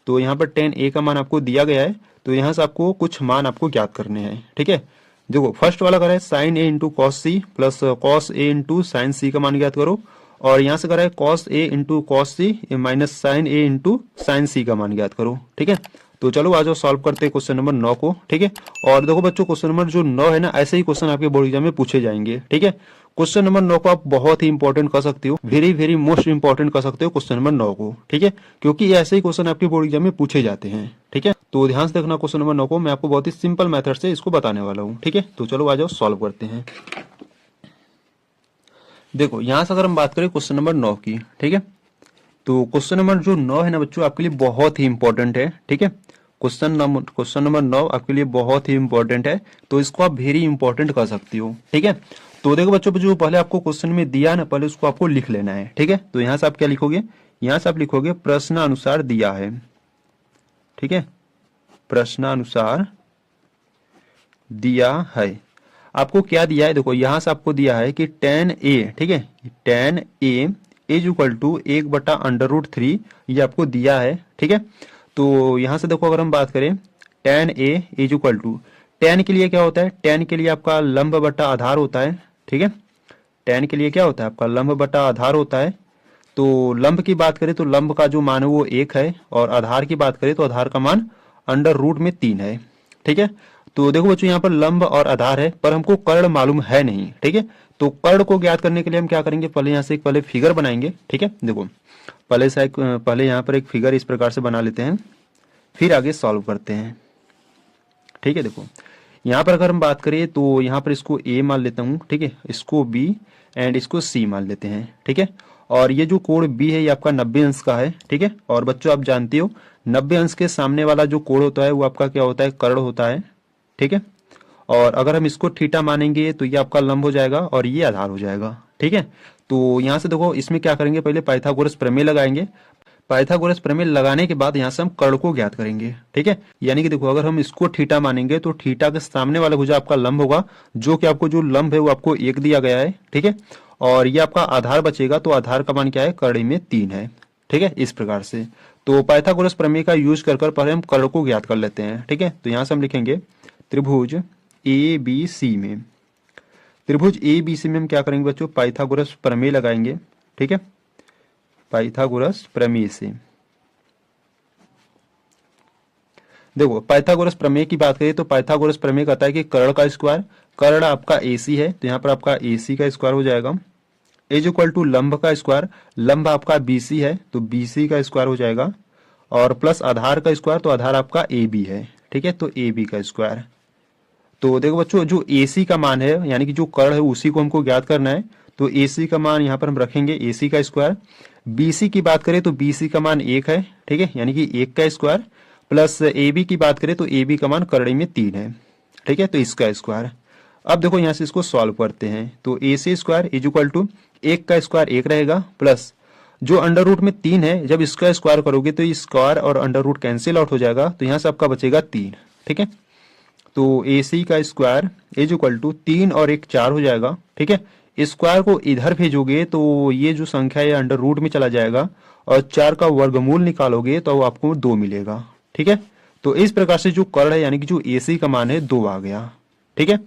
तो यहाँ पर tan A का मान आपको दिया गया है तो यहाँ से आपको कुछ मान आपको ज्ञात करने हैं। ठीक है, देखो फर्स्ट वाला कर है sine A into cos C plus cos A into sine C का मान ज्ञात करो, और यहाँ से कर है cos A into cos C minus sine A into sine C का मान ज्ञात करो। ठीक है, तो चलो आज सॉल्व करते हैं क्वेश्चन नंबर 9 को। ठीक है, और देखो बच्चों क्वेश्चन नंबर जो 9 है ना, ऐसे ही क्वेश्चन आपके बोर्ड एग्जाम में पूछे जाएंगे। ठीक है, क्वेश्चन नंबर 9 को आप बहुत ही इंपॉर्टेंट कर सकते हो, वेरी वेरी मोस्ट इंपॉर्टेंट कर सकते हो क्वेश्चन नंबर 9 को। ठीक है, क्योंकि ऐसे ही क्वेश्चन आपके बोर्ड एग्जाम में पूछे जाते हैं। ठीक है, तो ध्यान से देखना क्वेश्चन नंबर 9 को, मैं आपको बहुत ही सिंपल मेथड से इसको बताने वाला हूँ। ठीक है, तो चलो आ जाओ सॉल्व करते हैं। देखो यहाँ से अगर हम बात करें क्वेश्चन नंबर 9 की, ठीक है, तो क्वेश्चन नंबर जो 9 है ना बच्चों आपके लिए बहुत ही इंपॉर्टेंट है। ठीक है, क्वेश्चन नंबर 9 आपके लिए बहुत ही इंपॉर्टेंट है, तो इसको आप वेरी इंपॉर्टेंट कर सकती हो। ठीक है, तो देखो बच्चों जो पहले आपको क्वेश्चन में दिया ना, पहले उसको आपको लिख लेना है। ठीक है, तो यहाँ से आप क्या लिखोगे, यहाँ से आप लिखोगे प्रश्नानुसार दिया है। ठीक है, प्रश्नानुसार दिया है, आपको क्या दिया है, देखो यहाँ से आपको दिया है कि tan A, ठीक है, tan A is equal to 1/√3 ये आपको दिया है। ठीक है, तो यहाँ से देखो अगर हम बात करें tan A is equal to, tan के लिए क्या होता है, tan के लिए आपका लंब बटा आधार होता है। ठीक है, tan के लिए क्या होता है आपका लंब बटा आधार होता है। तो लंब की बात करें तो लंब का जो मान है वो 1 है, और आधार की बात करें तो आधार का मान √3 है। ठीक है, तो देखो बच्चों यहाँ पर लंब और आधार है, पर हमको कर्ण मालूम है नहीं। ठीक है, तो कर्ण को ज्ञात करने के लिए हम क्या करेंगे, पहले यहाँ से एक पहले फिगर बनाएंगे। ठीक है, देखो पहले यहाँ पर एक फिगर इस प्रकार से बना लेते हैं, फिर आगे सॉल्व करते हैं। ठीक है, देखो यहाँ पर अगर हम बात करें तो यहाँ पर इसको A मान लेता हूँ। ठीक है, इसको B एंड इसको C मान लेते हैं। ठीक है, और ये जो कोण B है ये आपका 90 अंश का है। ठीक है, और बच्चों आप जानते हो 90 अंश के सामने वाला जो कोण होता है वो आपका क्या होता है, कर्ण होता है। ठीक है, और अगर हम इसको थीटा मानेंगे तो ये आपका लंब हो जाएगा और ये आधार हो जाएगा। ठीक है, तो यहाँ से देखो इसमें क्या करेंगे, पहले पाइथागोरस प्रमेय लगाएंगे। पाइथागोरस प्रमेय लगाने के बाद यहाँ से हम कर्ण को ज्ञात करेंगे। ठीक है, यानी कि देखो अगर हम इसको थीटा मानेंगे तो थीटा के सामने वाला भुजा आपका लंब होगा, जो कि आपको जो लंब है वो आपको 1 दिया गया है। ठीक है, और ये आपका आधार बचेगा, तो आधार का मान क्या है, कर्ण में 3 है। ठीक है, इस प्रकार से तो पाइथागोरस प्रमेय का यूज कर कर पहले हम कर्ण को ज्ञात कर लेते हैं। ठीक है, तो यहां से हम लिखेंगे त्रिभुज ए बी सी में, त्रिभुज ए बी सी में हम क्या करेंगे बच्चों, पाइथागोरस प्रमेय लगाएंगे। ठीक है, पाइथागोरस प्रमेय से देखो, पाइथागोरस प्रमेय की बात करें तो पाइथागोरस प्रमेय कहता है कि कर्ण का स्क्वायर, कर्ण आपका AC है तो यहाँ पर आपका AC का स्क्वायर हो जाएगा, इज इक्वल टू लंब का स्क्वायर, लंब आपका BC है तो BC का स्क्वायर हो जाएगा, और प्लस आधार का स्क्वायर, तो आधार आपका AB है। ठीक है, तो AB का स्क्वायर। तो देखो बच्चों, जो AC का मान है यानी कि जो कर्ण है उसी को हमको ज्ञात करना है, तो AC का मान यहाँ पर हम रखेंगे AC का स्क्वायर। BC की बात करें तो BC का मान 1 है। ठीक है, यानी कि 1 का स्क्वायर, प्लस AB की बात करें तो AB का मान कर्ण में 3 है। ठीक है, तो इसका स्क्वायर। अब देखो यहाँ से इसको सॉल्व करते हैं, तो AC square is equal to 1 का स्क्वायर 1 रहेगा, प्लस जो अंडर रूट में 3 है, जब इसका स्क्वायर करोगे तो स्क्वायर और अंडर रूट कैंसिल आउट हो जाएगा, तो यहाँ से आपका बचेगा 3। ठीक है, तो AC का स्क्वायर इज इक्वल टू 3 और 1 4 हो जाएगा। ठीक है, स्क्वायर को इधर भेजोगे तो ये जो संख्या है अंडर रूट में चला जाएगा, और 4 का वर्गमूल निकालोगे तो आपको 2 मिलेगा। ठीक है, तो इस प्रकार से जो कर्ण है यानी कि जो AC का मान है 2 आ गया। ठीक है,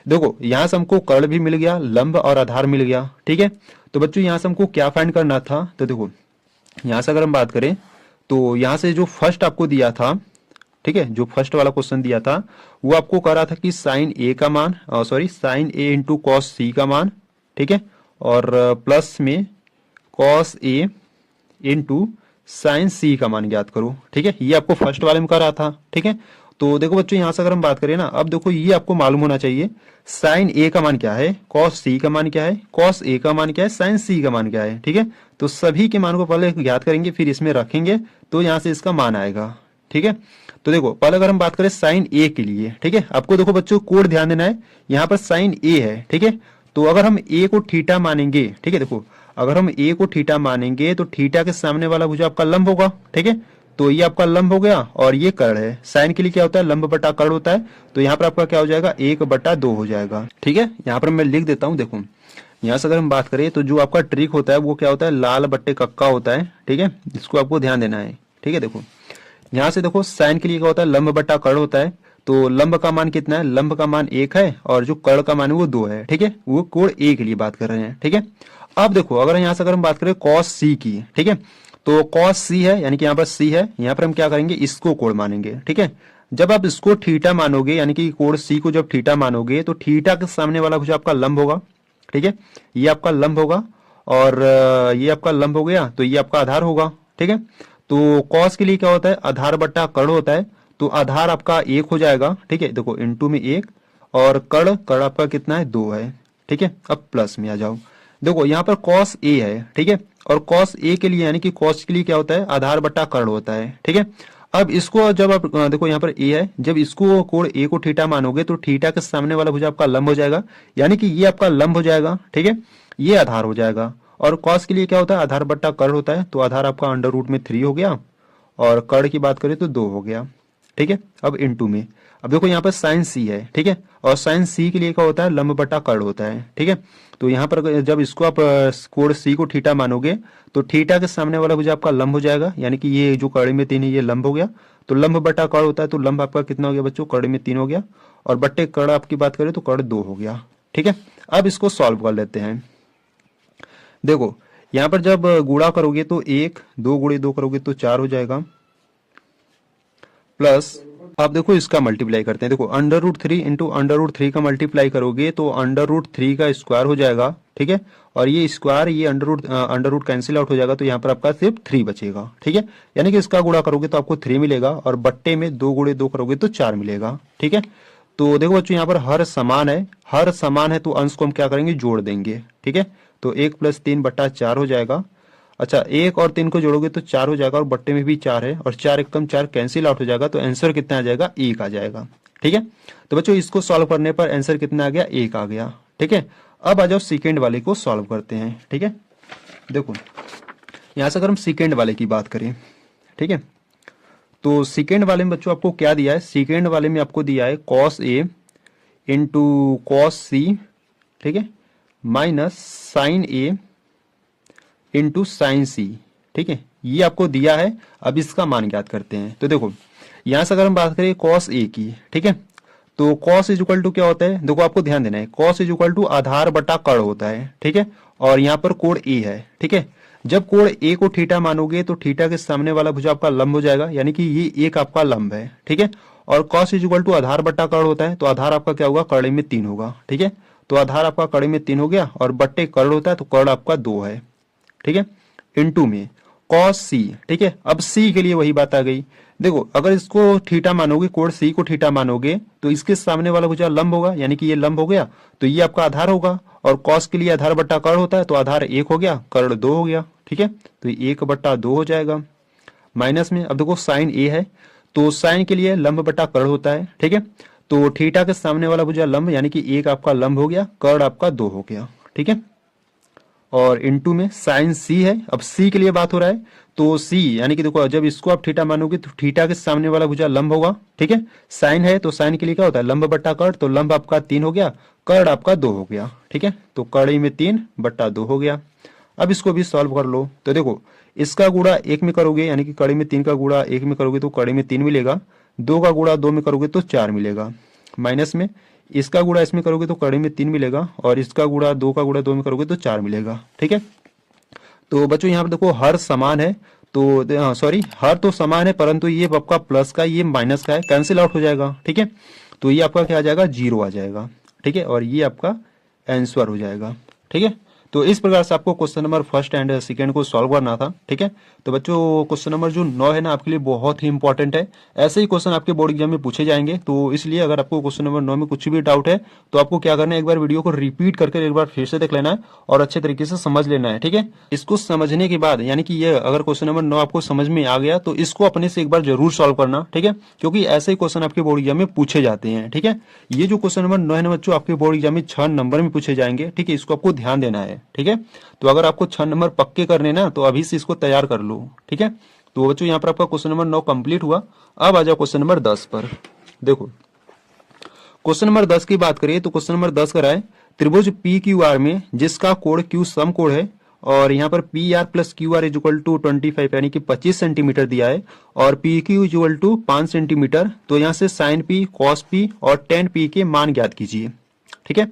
देखो यहां से हमको कर्ण भी मिल गया, लंब और आधार मिल गया। ठीक है, तो बच्चों यहां से हमको क्या फाइंड करना था, तो देखो यहां से अगर हम बात करें तो यहां से जो फर्स्ट आपको दिया था, ठीक है, जो फर्स्ट वाला क्वेश्चन दिया था वो आपको कह रहा था कि साइन ए का मान, सॉरी साइन ए इंटू कॉस सी का मान, ठीक है, और प्लस में cos A into sine C का मान ज्ञात करो। ठीक है, ये आपको फर्स्ट वाले में कह रहा था। ठीक है, तो देखो बच्चों यहां से अगर हम बात करें ना, अब देखो ये आपको मालूम होना चाहिए साइन ए का मान क्या है, कॉस सी का मान क्या है, कॉस ए का मान क्या है, साइन सी का मान क्या है। ठीक है, तो सभी के मान को पहले ज्ञात करेंगे फिर इसमें रखेंगे तो यहां से इसका मान आएगा। ठीक है, तो देखो पहले अगर हम बात करें साइन ए के लिए, ठीक है, आपको देखो बच्चों कोड ध्यान देना है, यहाँ पर साइन ए है। ठीक है, तो अगर हम ए को थीटा मानेंगे, ठीक है, देखो अगर हम ए को थीटा मानेंगे तो थीटा के सामने वाला भुजा आपका लंब होगा। ठीक है, तो ये आपका लंब हो गया और ये कर्ण है। साइन के लिए क्या होता है, लंब बटा कर्ण होता है, तो यहाँ पर आपका क्या हो जाएगा 1/2 हो जाएगा। ठीक है, यहाँ पर मैं लिख देता हूँ, देखो यहाँ से अगर हम बात करें तो जो आपका ट्रिक होता है वो क्या होता है, लाल बट्टे कक्का होता है। ठीक है, इसको आपको ध्यान देना है। ठीक है, देखो यहाँ से देखो साइन के लिए क्या होता है, लंब बटा कर्ण होता है, तो लंब का मान कितना है, लंब का मान 1 है और जो कर्ण का मान है वो 2 है। ठीक है, वो कोण ए के लिए बात कर रहे हैं। ठीक है, अब देखो अगर यहाँ से अगर हम बात करें कॉस सी की, ठीक है, तो कॉस सी है यानी कि यहाँ पर सी है, यहाँ पर हम क्या करेंगे, इसको कोण मानेंगे। ठीक है, जब आप इसको थीटा मानोगे यानी कि कोण सी को जब थीटा मानोगे तो थीटा के सामने वाला भुजा आपका लंब होगा। ठीक है, ये आपका लंब होगा और ये आपका लंब हो गया तो ये आपका आधार होगा। ठीक है, तो कॉस के लिए क्या होता है, आधार बट्टा कर्ण होता है, तो आधार आपका 1 हो जाएगा। ठीक है, देखो इनटू में 1 और कर्ण कर्ण आपका कितना है, 2 है। ठीक है, अब प्लस में आ जाओ, देखो यहाँ पर कॉस ए है। ठीक है, और कॉस ए के लिए यानी कि कॉस के लिए क्या होता है, आधार बट्टा कर्ण होता है। ठीक है, अब इसको जब आप देखो यहाँ पर ए है, जब इसको कोण ए को थीटा मानोगे तो थीटा के सामने वाला भुजा आपका लंब हो जाएगा, यानी कि ये आपका लंब हो जाएगा। ठीक है, ये आधार हो जाएगा, और कॉस के लिए क्या होता है, आधार बट्टा कर्ण होता है, तो आधार आपका अंडर रूट में 3 हो गया और कर्ण की बात करें तो 2 हो गया। ठीक है, अब इनटू में, अब देखो यहाँ पर साइन सी है। ठीक है, और साइन सी के लिए क्या होता है, लंब बटा कर्ण होता है। ठीक है, तो यहाँ पर जब इसको आप कोण सी को थीटा मानोगे तो थीटा के सामने वाला भुजा आपका लंब हो जाएगा, यानी कि ये जो कर्ण में 3 है ये लंब हो गया, तो लंब बटा कर्ण होता है, तो लंब आपका कितना हो गया बच्चों, कर्ण में 3 हो गया, और बट्टे कर्ण आपकी बात करें तो कर्ण 2 हो गया। ठीक है, अब इसको सॉल्व कर लेते हैं। देखो यहाँ पर जब गुणा करोगे तो 1, 2 गुणे 2 करोगे तो 4 हो जाएगा, प्लस अब देखो इसका मल्टीप्लाई करते हैं। देखो under root 3 into under root 3 का मल्टीप्लाई करोगे तो अंडर रूट 3 का स्क्वायर हो जाएगा। ठीक है, और ये स्क्वायर ये अंडर रूट कैंसिल आउट हो जाएगा, तो यहाँ पर आपका सिर्फ 3 बचेगा। ठीक है, यानी कि इसका गुणा करोगे तो आपको 3 मिलेगा, और बट्टे में 2 गुणे 2 करोगे तो 4 मिलेगा। ठीक है, तो देखो बच्चों यहाँ पर हर समान है, हर समान है तो अंश को हम क्या करेंगे, जोड़ देंगे। ठीक है, तो 1 + 3/4 हो जाएगा। अच्छा, 1 और 3 को जोड़ोगे तो 4 हो जाएगा, और बट्टे में भी 4 है, और 4 एकम 4 कैंसिल आउट हो जाएगा, तो आंसर कितना आ जाएगा, 1 आ जाएगा। ठीक है, तो बच्चों इसको सॉल्व करने पर आंसर कितना आ गया, 1 आ गया। ठीक है, अब आ जाओ सेकेंड वाले को सॉल्व करते हैं। ठीक है, देखो यहाँ से अगर हम सेकेंड वाले की बात करें, ठीक है, तो सेकेंड वाले में बच्चों आपको क्या दिया है, सेकेंड वाले में आपको दिया है कॉस ए इंटू कॉस सी, ठीक है, माइनस साइन ए इंटू साइन सी। ठीक है, ये आपको दिया है, अब इसका मान ज्ञात करते हैं। तो देखो यहां से अगर हम बात करें कॉस ए की, ठीक है, तो कॉस इज इक्वल टू क्या होता है, देखो आपको ध्यान देना है, कॉस इज इक्वल टू आधार बटा कर्ण होता है, ठीक है, और यहाँ पर कोण ए है, ठीक है। जब कोण ए को थीटा मानोगे तो थीटा के सामने वाला भुजा आपका लंब हो जाएगा, यानी कि ये एक आपका लंब है, ठीक है। और कॉस इज इक्वल टू आधार बट्टा कर्ण होता है, तो आधार आपका क्या होगा, कर्ण में 3 होगा, ठीक है। तो आधार आपका कर्ण में 3 हो गया, और बट्टे कर्ण होता है तो कर्ण आपका 2 है, ठीक है, इनटू में कॉस सी, ठीक है। अब सी के लिए वही बात आ गई, देखो अगर इसको थीटा मानोगे, कोण सी को थीटा मानोगे तो इसके सामने वाला भुजा लंब होगा, यानी कि ये लंब हो गया, तो ये आपका आधार होगा, और कॉस के लिए आधार बट्टा कर्ण होता है, तो आधार 1 हो गया, कर्ण 2 हो गया, ठीक है। तो 1/2 हो जाएगा। माइनस में अब देखो साइन ए है, तो साइन के लिए लंब बटा कर्ण होता है, ठीक है। तो थीटा के सामने वाला भुजा लंब, यानी कि 1 आपका लंब हो गया, कर्ण आपका 2 हो गया, ठीक है। और इनटू में साइन सी है, अब सी के लिए बात हो रहा है, तो सी यानी कि देखो जब इसको आप थीटा मानोगे तो थीटा के सामने वाला भुजा लंब होगा, ठीक है। साइन है तो साइन के लिए क्या होता है, लंब बट्टा कर्ण, तो लंब आपका 3 हो गया, कर्ण आपका 2 हो गया, ठीक है। तो कर्ण में 3/2 हो गया। अब इसको भी सॉल्व कर लो, तो देखो इसका गुणा 1 में करोगे, यानी कि कर्ण में 3 का गुणा 1 में करोगे तो कर्ण में 3 मिलेगा, 2 का गुणा 2 में करोगे तो 4 मिलेगा। माइनस में इसका गुणा इसमें करोगे तो कर्ण में 3 मिलेगा, और इसका गुणा 2 का गुणा 2 में करोगे तो 4 मिलेगा, ठीक है। तो बच्चों यहाँ पर देखो हर समान है, तो सॉरी हर तो समान है, परंतु ये आपका प्लस का, ये माइनस का है, कैंसिल आउट हो जाएगा, ठीक है। तो ये आपका क्या आ जाएगा, 0 आ जाएगा, ठीक है, और ये आपका आंसर हो जाएगा, ठीक है। तो इस प्रकार से आपको question number first and second को सॉल्व करना था, ठीक है। तो बच्चों क्वेश्चन नंबर जो 9 है ना आपके लिए बहुत ही इंपॉर्टेंट है, ऐसे ही क्वेश्चन आपके बोर्ड एग्जाम में पूछे जाएंगे, तो इसलिए अगर आपको क्वेश्चन नंबर 9 में कुछ भी डाउट है तो आपको क्या करना है, एक बार वीडियो को रिपीट करके एक बार फिर से देख लेना है और अच्छे तरीके से समझ लेना है, ठीक है। इसको समझने के बाद यानी कि ये अगर क्वेश्चन नंबर 9 आपको समझ में आ गया तो इसको अपने से एक बार जरूर सॉल्व करना, ठीक है, क्योंकि ऐसे ही क्वेश्चन आपके बोर्ड एग्जाम में पूछे जाते हैं, ठीक है। ये जो क्वेश्चन नंबर 9 है ना बच्चों आपके बोर्ड एग्जाम में 6 नंबर में पूछे जाएंगे, ठीक है, इसको आपको ध्यान देना है, ठीक है। तो अगर आपको 6 नंबर पक्के करने ना तो अभी से इसको तैयार कर लो, ठीक है। तो बच्चों यहाँ पर आपका क्वेश्चन नंबर 9 कंप्लीट हुआ। अब आ जाओ क्वेश्चन नंबर 10 पर। देखो क्वेश्चन नंबर 10 की बात करें तो क्वेश्चन नंबर 10 कर रहा है, त्रिभुज पी क्यू आर में जिसका कोण क्यू समकोण है, और यहाँ पर P R plus Q R is equal to 25 यानी कि 25 सेंटीमीटर दिया है, और P Q is equal to 5 centimetre. तो यहाँ से साइन पी, कॉस पी और टेन पी के मान ज्ञात कीजिए, ठीक है।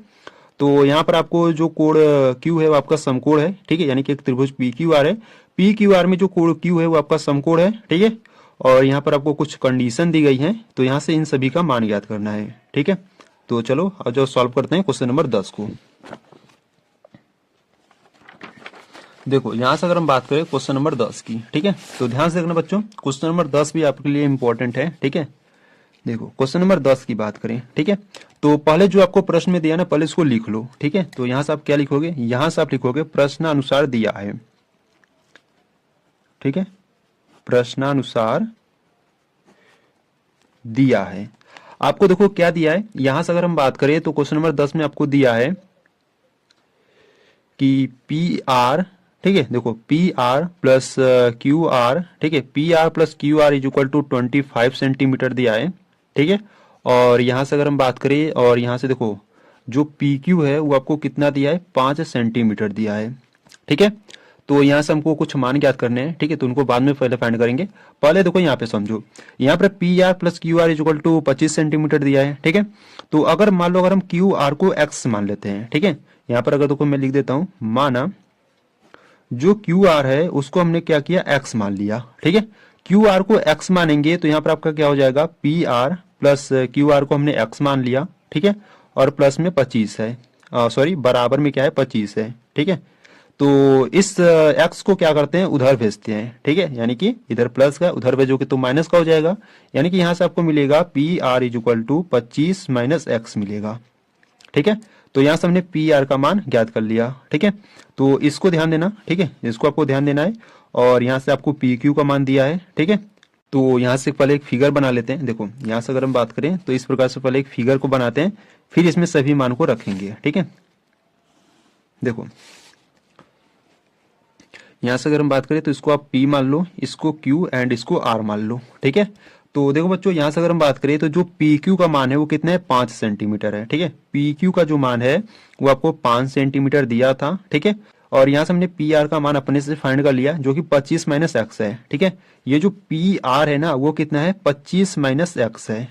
तो यहाँ पर आपको जो कोण क्यू है वो आपका समकोण है, ठीक है, यानी कि एक त्रिभुज पी क्यू आर है, पी क्यू आर में जो कोण क्यू है वो आपका समकोण है, ठीक है। और यहाँ पर आपको कुछ कंडीशन दी गई है, तो यहाँ से इन सभी का मान ज्ञात करना है, ठीक है। तो चलो अब जो सॉल्व करते हैं क्वेश्चन नंबर 10 को। देखो यहां से अगर हम बात करें क्वेश्चन नंबर 10 की, ठीक है, तो ध्यान से देखना बच्चों, क्वेश्चन नंबर 10 भी आपके लिए इंपॉर्टेंट है, ठीक है। देखो क्वेश्चन नंबर 10 की बात करें, ठीक है, तो पहले जो आपको प्रश्न में दिया ना पहले इसको लिख लो, ठीक है। तो यहां से आप क्या लिखोगे, यहां से आप लिखोगे प्रश्नानुसार दिया है, ठीक है, प्रश्नानुसार दिया है। आपको देखो क्या दिया है, यहां से अगर हम बात करें तो क्वेश्चन नंबर 10 में आपको दिया है कि पी आर, ठीक है, देखो P R plus Q R, ठीक है, P R plus Q R is equal to 25 centimetre दिया है, ठीक है। और यहां से अगर हम बात करें और यहां से देखो जो पी क्यू है वो आपको कितना दिया है, 5 सेंटीमीटर दिया है, ठीक है। तो यहाँ से हमको कुछ मान ज्ञात करने हैं, ठीक है, तो उनको बाद में पहले फाइंड करेंगे। पहले देखो यहाँ पे समझो, यहाँ पर P R plus Q R is equal to 25 centimetre दिया है, ठीक है। तो अगर मान लो अगर हम क्यू आर को एक्स मान लेते हैं, ठीक है, यहाँ पर अगर देखो मैं लिख देता हूं, माना जो क्यू आर है उसको हमने क्या किया, एक्स मान लिया, ठीक है। क्यू आर को एक्स मानेंगे तो यहाँ पर आपका क्या हो जाएगा, P R plus Q are को हमने एक्स मान लिया, ठीक है, और प्लस में 25 है, सॉरी बराबर में क्या है 25 है, ठीक है। तो इस एक्स को क्या करते हैं, उधर भेजते हैं, ठीक है, यानी कि इधर प्लस का उधर भेजोगे तो माइनस का हो जाएगा, यानी कि यहां से आपको मिलेगा P R is equal to 25 minus X मिलेगा, ठीक है। तो यहां से हमने पी आर का मान ज्ञात कर लिया, ठीक है। तो इसको ध्यान देना, ठीक है, इसको आपको ध्यान देना है, और यहां से आपको पी क्यू का मान दिया है, ठीक है। तो यहां से पहले एक फिगर बना लेते हैं। देखो यहां से अगर हम बात करें तो इस प्रकार से पहले एक फिगर को बनाते हैं, फिर इसमें सभी मान को रखेंगे, ठीक है। देखो यहां से अगर हम बात करें तो इसको आप P मान लो, इसको Q एंड इसको R मान लो, ठीक है। तो देखो बच्चों यहां से अगर हम बात करें तो जो PQ का मान है वो कितना है, 5 सेंटीमीटर है, ठीक है। PQ का जो मान है वो आपको 5 सेंटीमीटर दिया था, ठीक है। और यहाँ से हमने पी आर का मान अपने से फाइंड कर लिया जो कि 25 माइनस एक्स है। ठीक है, ये जो पी आर है ना वो कितना है 25 माइनस एक्स है।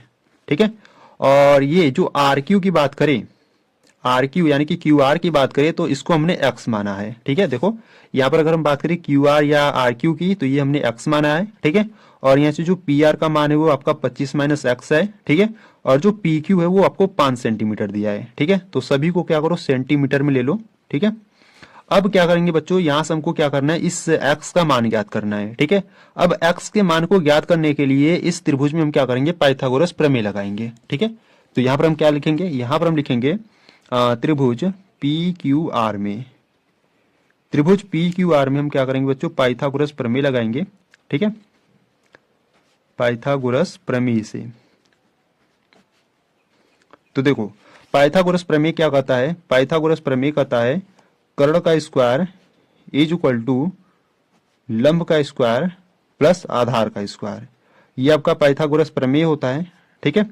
ठीक है, और ये जो आर क्यू की बात करें, आर क्यू यानी कि क्यू आर की बात करें तो इसको हमने एक्स माना है। ठीक है, देखो यहाँ पर अगर हम बात करें क्यू आर या आर क्यू की तो ये हमने एक्स माना है। ठीक है, और यहाँ से जो पी आर का मान है वो आपका 25 माइनस एक्स है। ठीक है, और जो पी क्यू है वो आपको 5 सेंटीमीटर दिया है। ठीक है, तो सभी को क्या करो सेंटीमीटर में ले लो। ठीक है, अब क्या करेंगे बच्चों, यहां से हमको क्या करना है, इस x का मान ज्ञात करना है। ठीक है, अब x के मान को ज्ञात करने के लिए इस त्रिभुज में हम क्या करेंगे, पाइथागोरस प्रमेय लगाएंगे। ठीक है, तो यहां पर हम क्या लिखेंगे, यहां पर हम लिखेंगे त्रिभुज पी क्यू आर में, त्रिभुज पी क्यू आर में हम क्या करेंगे बच्चों, पाइथागोरस प्रमेय लगाएंगे। ठीक है, पाइथागोरस प्रमेय से तो देखो पाइथागोरस प्रमेय क्या कहता है, पाइथागोरस प्रमेय कहता है कर्ण का स्क्वायर इज इक्वल टू लंब का स्क्वायर प्लस आधार का स्क्वायर। ये आपका पाइथागोरस प्रमेय होता है। ठीक है,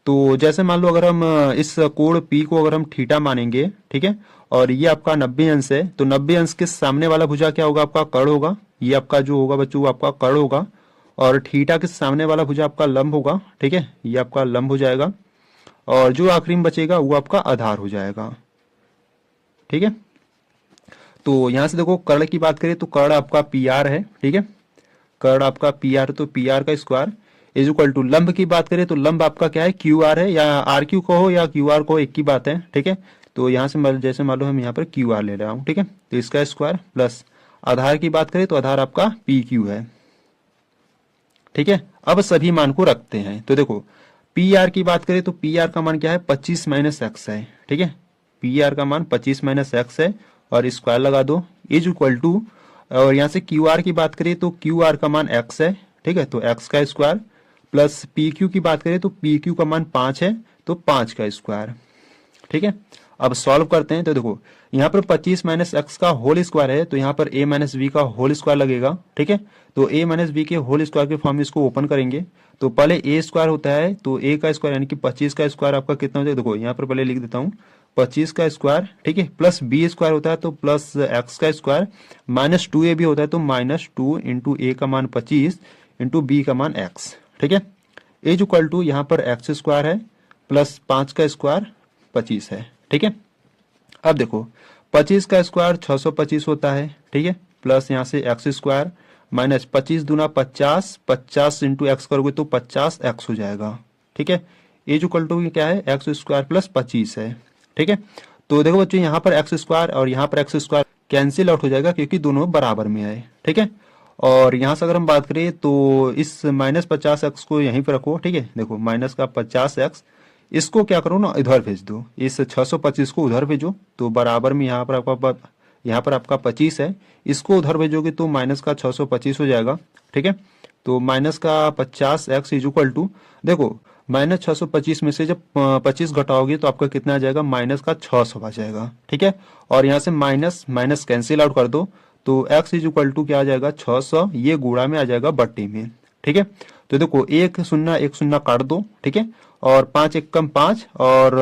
तो जैसे मान लो अगर हम इस कोण P को अगर हम थीटा मानेंगे, ठीक है, और ये आपका 90 अंश है, तो 90 अंश के सामने वाला भुजा क्या होगा, आपका कर्ण होगा। ये आपका जो होगा बच्चों वो आपका कर्ण होगा, और थीटा के सामने वाला भुजा आपका लंब होगा। ठीक है, ये आपका लंब हो जाएगा, और जो आखिरी में बचेगा वो आपका आधार हो जाएगा। ठीक है, तो यहां से देखो कर्ण की बात करें तो कर्ण आपका पी आर है। ठीक है, कर्ण आपका पी आर, तो पी आर का स्क्वायर इज इक्वल टू लंब की बात करें तो लंब आपका क्या है क्यू आर है, या आर क्यू कहो या क्यू आर कहो एक की बात है। ठीक है, तो यहाँ से जैसे मान लो हम यहाँ पर क्यू आर ले रहा हूँ। ठीक है, तो इसका स्क्वायर प्लस आधार की बात करें तो आधार आपका पी क्यू है। ठीक है, अब सभी मान को रखते हैं तो देखो पी आर की बात करें तो पी आर का मान क्या है 25 माइनस एक्स है। ठीक है, पी आर का मान 25 माइनस एक्स है और स्क्वायर लगा दो इज इक्वल टू, और यहाँ से क्यू आर की बात करें तो क्यू आर का मान एक्स है। ठीक है, तो एक्स का स्क्वायर प्लस पी क्यू की बात करें तो पी क्यू का मान 5 है, तो 5 का स्क्वायर। ठीक है, अब सॉल्व करते हैं तो देखो यहाँ पर 25 माइनस एक्स का होल स्क्वायर है, तो यहाँ पर a माइनस बी का होल स्क्वायर लगेगा। ठीक है, तो a माइनस बी के होल स्क्वायर के फॉर्म में इसको ओपन करेंगे तो पहले a स्क्वायर होता है, तो a का स्क्वायर यानी कि 25 का स्क्वायर आपका कितना हो जाएगा, देखो यहाँ पर पहले लिख देता हूँ 25 का स्क्वायर। ठीक है, प्लस b स्क्वायर होता है तो प्लस x का स्क्वायर, माइनस 2a भी होता है तो माइनस 2 इंटू a का मान 25 इंटू बी का मान x। ठीक है, एज इक्वल टू यहाँ पर एक्स स्क्वायर है प्लस 5 का स्क्वायर 25 है। ठीक है, अब देखो 25 का स्क्वायर 625 होता है। ठीक है, प्लस यहाँ से एक्स स्क्वायर माइनस 25 दूना 50, 50 इंटू एक्स करोगे तो 50 एक्स हो जाएगा। ठीक है, एज इक्वल टू क्या है एक्स स्क्वायर प्लस 25 है। ठीक है, तो देखो बच्चों यहाँ पर एक्स स्क्वायर और यहाँ पर एक्स स्क्वायर कैंसिल आउट हो जाएगा क्योंकि दोनों बराबर में आए। ठीक है, और यहाँ से अगर हम बात करें तो इस माइनस 50 एक्स को यहीं पर रखो। ठीक है, देखो माइनस का 50 एक्स, इसको क्या करो ना इधर भेज दो, इस 625 को उधर भेजो तो बराबर में यहाँ पर आपका 25 है, इसको उधर भेजोगे तो माइनस का 625 हो जाएगा। ठीक है, तो माइनस का 50 एक्स इज इक्वल टू, देखो माइनस 625 में से जब 25 घटाओगे तो आपका कितना आ जाएगा, माइनस का 600 आ जाएगा। ठीक है, और यहाँ से माइनस माइनस कैंसिल आउट कर दो तो x इज इक्वल टू क्या आ जाएगा 600, ये गुणा में आ जाएगा बट्टे में। ठीक है, तो देखो एक शून्य काट दो। ठीक है, और 5 एक कम 5 और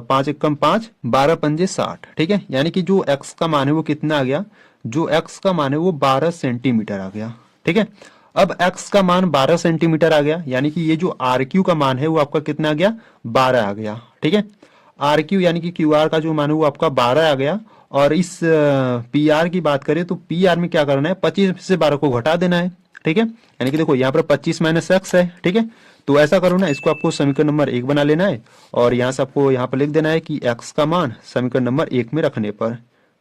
5 एक कम 5, 12 पंजे 60। ठीक है, यानी कि जो x का मान है वो कितना आ गया, जो x का मान है वो 12 सेंटीमीटर आ गया। ठीक है, अब x का मान 12 सेंटीमीटर आ गया, यानी कि ये जो आर क्यू का मान है वो आपका कितना आ गया 12 आ गया। ठीक है, आर क्यू यानी कि क्यू आर का जो मान है वो आपका 12 आ गया, और इस पी आर की बात करें तो पी आर में क्या करना है 25 से 12 को घटा देना है। ठीक है, यानी कि देखो यहाँ पर 25 माइनस एक्स है। ठीक है, तो ऐसा करो ना, इसको आपको समीकरण नंबर 1 बना लेना है और यहाँ से आपको यहाँ पर लिख देना है कि x का मान समीकरण नंबर 1 में रखने पर,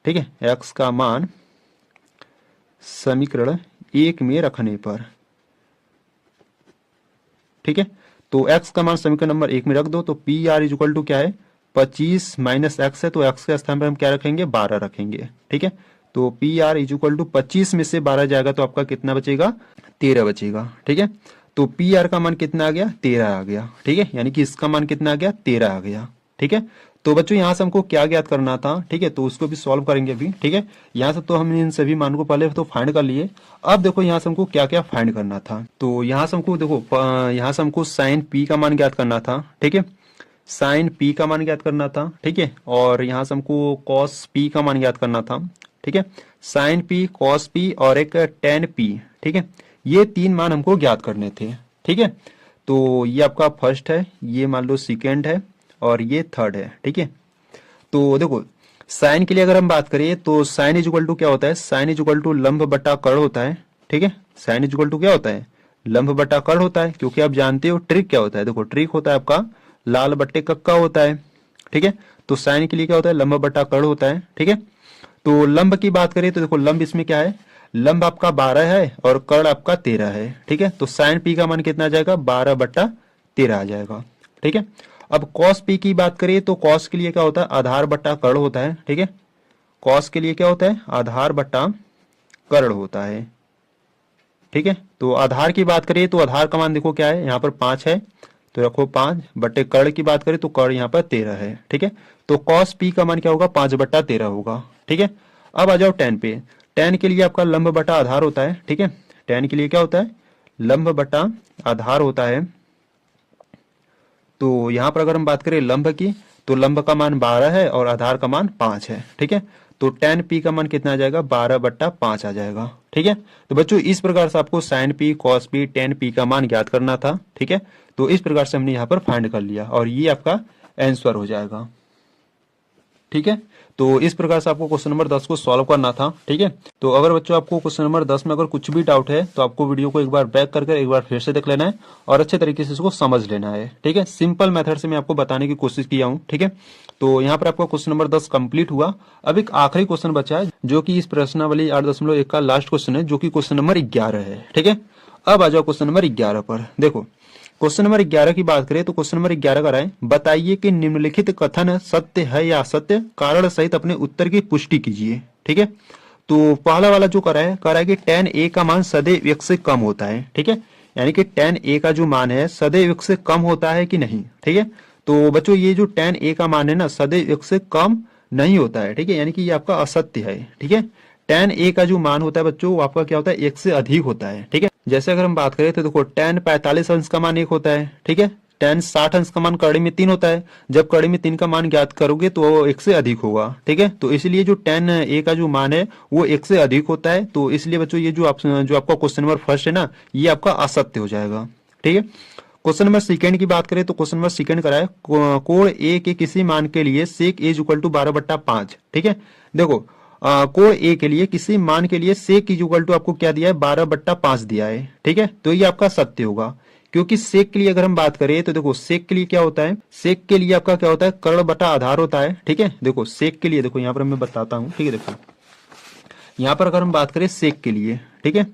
ठीक है, x का मान समीकरण 1 में रखने पर। ठीक है, तो x का मान समीकरण नंबर 1 में रख दो तो P R is equal to क्या है 25 माइनस एक्स है, तो x के स्थान पर हम क्या रखेंगे 12 रखेंगे। ठीक है, तो P R is equal to 25 में से 12 जाएगा तो आपका कितना बचेगा 13 बचेगा। ठीक है, तो पी आर का मान कितना आ गया 13 आ गया। ठीक है, यानी कि इसका मान कितना आ गया 13 आ गया। ठीक है, तो बच्चों यहाँ से हमको क्या ज्ञात करना था, ठीक है, तो उसको भी सॉल्व करेंगे अभी। ठीक है, यहाँ से तो हमने इन सभी मान को पहले तो फाइंड कर लिए, अब देखो यहाँ से हमको क्या क्या फाइंड करना था। तो यहाँ से हमको देखो यहाँ से हमको साइन पी का मान ज्ञात करना था। ठीक है, साइन पी का मान ज्ञात करना था। ठीक है, और यहाँ से हमको कॉस पी का मान ज्ञात करना था। ठीक है, साइन पी, कॉस पी और एक टेन पी। ठीक है, ये 3 मान हमको ज्ञात करने थे। ठीक है, तो ये आपका फर्स्ट है, ये मान लो सेकेंड है और ये थर्ड है। ठीक है, तो देखो साइन के लिए अगर हम बात करें तो साइन इज इक्वल टू क्या होता है, साइन इज इक्वल टू लंब बटा कर्ण होता है। ठीक है, साइन इज इक्वल टू क्या होता है, लंब बटा कर्ण होता है, क्योंकि आप जानते हो ट्रिक क्या होता है। देखो ट्रिक होता है आपका लाल बट्टे कक्का होता है। ठीक है, तो साइन के लिए क्या होता है, लंब बटा कर्ण होता है। ठीक है, तो लंब की बात करें तो देखो लंब इसमें क्या है, लंब आपका 12 है और कर्ण आपका 13 है। ठीक है, तो साइन पी का मान कितना आ जाएगा, 12/13 आ जाएगा। ठीक है, अब कॉस पी की बात करें तो कॉस के लिए क्या होता है, आधार बट्टा कर्ण होता है। ठीक है, कॉस के लिए क्या होता है, आधार बट्टा कर्ण होता है। ठीक है, तो आधार की बात करें तो आधार का मान देखो क्या है, यहाँ पर 5 है तो रखो 5 बट्टे कर्ण की बात करें तो कर्ण यहाँ पर 13 है। ठीक है, तो कॉस पी का मान क्या होगा, 5/13 होगा। ठीक है, अब आ जाओ टेन पे। टेन के लिए आपका लंब बटा आधार होता है। ठीक है, टेन के लिए क्या होता है, लंब बटा आधार होता है। तो यहाँ पर अगर हम बात करें लंब की तो लंब का मान 12 है और आधार का मान 5 है। ठीक है, तो टेन पी का मान कितना आ जाएगा, 12/5 आ जाएगा। ठीक है, तो बच्चों इस प्रकार से आपको sine P, cos P, tan P का मान ज्ञात करना था। ठीक है, तो इस प्रकार से हमने यहाँ पर फाइंड कर लिया और ये आपका आंसर हो जाएगा। ठीक है, तो इस प्रकार से आपको क्वेश्चन नंबर 10 को सॉल्व करना था। ठीक है, तो अगर बच्चों आपको क्वेश्चन नंबर 10 में अगर कुछ भी डाउट है तो आपको वीडियो को एक बार बैक करके एक बार फिर से देख लेना है और अच्छे तरीके से इसको समझ लेना है। ठीक है, सिंपल मेथड से मैं आपको बताने की कोशिश किया हूँ। ठीक है, तो यहाँ पर आपका क्वेश्चन नंबर 10 कंप्लीट हुआ। अब एक आखिरी क्वेश्चन बचा है जो कि इस प्रश्नावली 8.1 का लास्ट क्वेश्चन है, जो कि क्वेश्चन नंबर 11 है। ठीक है, अब आ जाओ क्वेश्चन नंबर 11 पर। देखो क्वेश्चन नंबर 11 की बात करें तो क्वेश्चन नंबर 11 का है, बताइए कि निम्नलिखित कथन सत्य है या असत्य, कारण सहित अपने उत्तर की पुष्टि कीजिए। ठीक है, तो पहला वाला जो कह रहा है कि tan a का मान सदैव 1 से कम होता है। ठीक है, यानी कि tan a का जो मान है सदैव 1 से कम होता है कि नहीं। ठीक है, तो बच्चों ये जो tan a का मान है ना सदैव 1 से कम नहीं होता है। ठीक है, यानी कि ये आपका असत्य है। ठीक है, tan a का जो मान होता है बच्चों वो आपका क्या होता है, 1 से अधिक होता है। ठीक है, जैसे अगर हम बात करें तो देखो tan 45 अंश का मान 1 होता है। ठीक है, tan 60 अंश का मान कड़ी में 3 होता है। जब कड़ी में 3 का मान ज्ञात करोगे तो वो 1 से अधिक होगा। ठीक है, तो इसलिए जो tan a का जो मान है वो 1 से अधिक होता है। तो इसलिए बच्चों ये जो आपका क्वेश्चन नंबर फर्स्ट है ना ये आपका असत्य हो जाएगा। ठीक है, क्वेश्चन नंबर सेकंड की बात करें तो क्वेश्चन नंबर सेकंड करा है, कोण ए के किसी मान के लिए सेक ए इक्वल टू 12/5। ठीक है, देखो कोण ए के लिए किसी मान के लिए सेक इक्वल टू आपको क्या दिया है, 12/5 दिया है। ठीक है, तो ये आपका सत्य होगा, क्योंकि सेक के लिए अगर हम बात करें तो देखो सेक के लिए क्या होता है, सेक के लिए आपका क्या होता है, कर्ण बटा आधार होता है। ठीक है, देखो सेक के लिए देखो यहाँ पर मैं बताता हूँ। ठीक है, देखो यहाँ पर अगर हम बात करें सेक के लिए, ठीक है,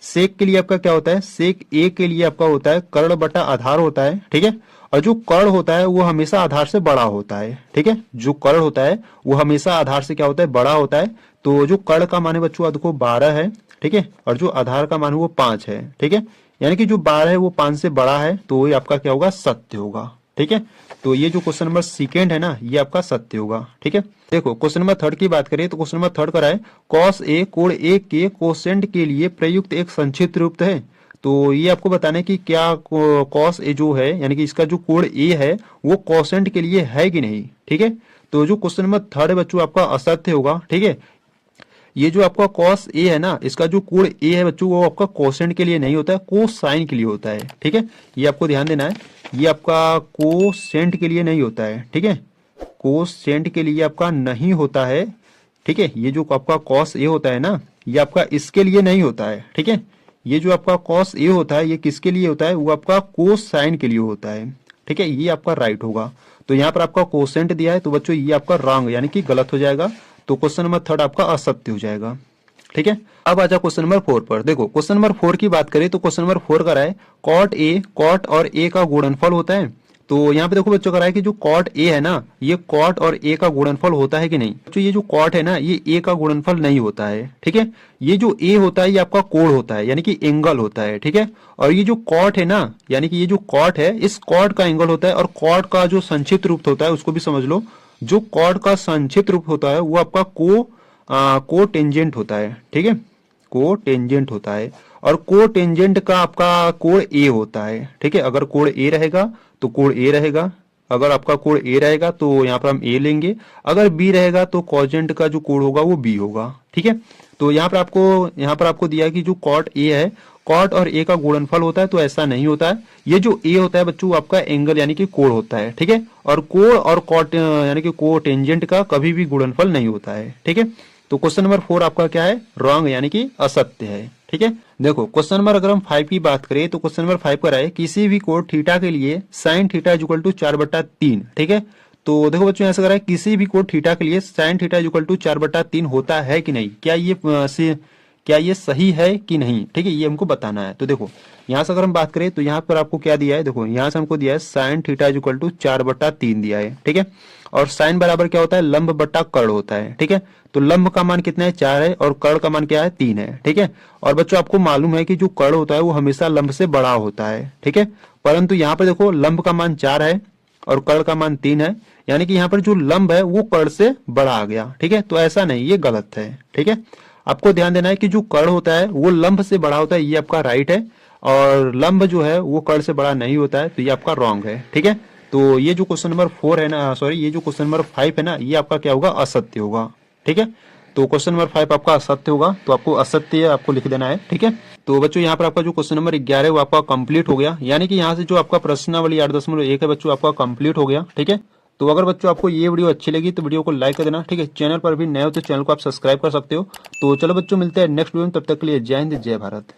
सेक के लिए आपका क्या होता है, सेक ए के लिए आपका होता है कर्ण बटा आधार होता है। ठीक है, और जो कर्ण होता है वो हमेशा आधार से बड़ा होता है। ठीक है, जो कर्ण होता है वो हमेशा आधार से क्या होता है, बड़ा होता है। तो जो कर्ण का मान है बच्चों देखो 12 है। ठीक है, और जो आधार का मान है वो 5 है। ठीक है, यानी कि जो 12 है वो 5 से बड़ा है, तो ये आपका क्या होगा, सत्य होगा। ठीक है, तो ये जो क्वेश्चन नंबर सेकेंड है ना ये आपका सत्य होगा। ठीक है, देखो क्वेश्चन नंबर थर्ड की बात करें तो क्वेश्चन नंबर थर्ड करा है, कॉस ए कोण ए के कोसेंट के लिए प्रयुक्त एक संक्षिप्त रूप है। तो ये आपको बताना है कि क्या कॉस ए जो है यानी कि इसका जो कोण ए है वो कोसेंट के लिए है कि नहीं। ठीक है, तो जो क्वेश्चन नंबर थर्ड है बच्चों आपका असत्य होगा। ठीक है, ये जो आपका कॉस ए है ना इसका जो कोण ए है बच्चों वो आपका कोसेंट के लिए नहीं होता है, कोसाइन के लिए होता है। ठीक है, ये आपको ध्यान देना है, ये आपका कोसेंट के लिए नहीं होता है। ठीक है, कोसेंट के लिए आपका नहीं होता है। ठीक है, ये जो आपका कॉस ए होता है ना ये आपका इसके लिए नहीं होता है। ठीक है, ये जो आपका कॉस ए होता है ये किसके लिए होता है, वो आपका कोसाइन के लिए होता है। ठीक है, ये आपका राइट होगा। तो यहाँ पर आपका कोसेंट दिया है तो बच्चों ये आपका रॉन्ग यानी कि गलत हो जाएगा। तो क्वेश्चन नंबर थर्ड आपका असत्य हो जाएगा। ठीक है, अब आ जाओ क्वेश्चन नंबर 4 पर। देखो क्वेश्चन नंबर 4 की बात करें तो क्वेश्चन नंबर 4 का है, कॉट ए कॉट और ए का गुणनफल होता है। तो यहाँ पे देखो बच्चों का है कि जो कॉट ए है ना ये कॉट और ए का गुणनफल होता है कि नहीं। तो ये जो कॉट है ना ये ए का गुणनफल नहीं होता है। ठीक है, ये जो ए होता है ये आपका कोण होता है यानी कि एंगल होता है। ठीक है, और ये जो कॉट है ना यानी कि ये जो कॉट है इस कॉट का एंगल होता है, और कॉट का जो संक्षिप्त रूप होता है उसको भी समझ लो, जो कॉट का संक्षिप्त रूप होता है वो आपका को टेंजेंट होता है। ठीक है, को टेंजेंट होता है, और को टेंजेंट का आपका कोण ए होता है। ठीक है, अगर कोण ए रहेगा तो कोण ए रहेगा। अगर आपका कोड ए रहेगा तो यहाँ पर हम ए लेंगे, अगर बी रहेगा तो कॉजेंट का जो कोड होगा वो बी होगा। ठीक है, तो यहाँ पर आपको दिया है कि जो कॉट ए है, कॉट और ए का गुणनफल होता है, तो ऐसा नहीं होता है। ये जो ए होता है बच्चों आपका एंगल यानी कि कोण होता है। ठीक है, और कोण और कॉट यानी कि कोटेंजेंट का कभी भी गुणनफल नहीं होता है। ठीक है, तो क्वेश्चन नंबर 4 आपका क्या है, रॉन्ग यानी कि असत्य है। ठीक है, देखो क्वेश्चन नंबर अगर हम 5 की बात करें तो क्वेश्चन नंबर 5 पर है किसी भी कोण थीटा के लिए sine theta is equal to 4/3। ठीक है, तो देखो बच्चों ऐसा कर रहा है किसी भी कोण थीटा के लिए sine theta is equal to 4/3 होता है कि नहीं, क्या ये सही है कि नहीं। ठीक है, ये हमको बताना है। तो देखो यहाँ से अगर हम बात करें तो यहाँ पर आपको क्या दिया है, देखो यहाँ से हमको दिया है sine theta is equal to 4/3 दिया है। ठीक है, और साइन बराबर क्या होता है, लंब बट्टा कर्ण होता है। ठीक है, तो लंब का मान कितना है, 4 है, और कर्ण का मान क्या है, 3 है। ठीक है, और बच्चों आपको मालूम है कि जो कर्ण होता है वो हमेशा लंब से बड़ा होता है। ठीक है, परंतु यहाँ पर देखो लंब का मान 4 है और कर्ण का मान 3 है, यानी कि यहाँ पर जो लंब है वो कर्ण से बड़ा आ गया। ठीक है, तो ऐसा नहीं, ये गलत है। ठीक है, आपको ध्यान देना है कि जो कर्ण होता है वो लंब से बड़ा होता है, ये आपका राइट है, और लंब जो है वो कर्ण से बड़ा नहीं होता है, तो ये आपका रॉन्ग है। ठीक है, तो ये जो क्वेश्चन नंबर 4 है ना, सॉरी ये जो क्वेश्चन नंबर 5 है ना, ये आपका क्या होगा, असत्य होगा। ठीक है, तो क्वेश्चन नंबर 5 आपका असत्य होगा, तो आपको असत्य आपको लिख देना है। ठीक है, तो बच्चों यहाँ पर आपका जो क्वेश्चन नंबर 11 है वो आपका कंप्लीट हो गया, यानी कि यहाँ से जो आपका प्रश्नावली 8.1 है बच्चों आपका कंप्लीट हो गया। ठीक है, तो अगर बच्चों आपको ये वीडियो अच्छी लगी तो वीडियो को लाइक कर देना। ठीक है, चैनल पर भी नए हो तो चैनल को आप सब्सक्राइब कर सकते हो। तो चलो बच्चों मिलते हैं नेक्स्ट वीडियो में, तब तक के लिए जय हिंद जय भारत।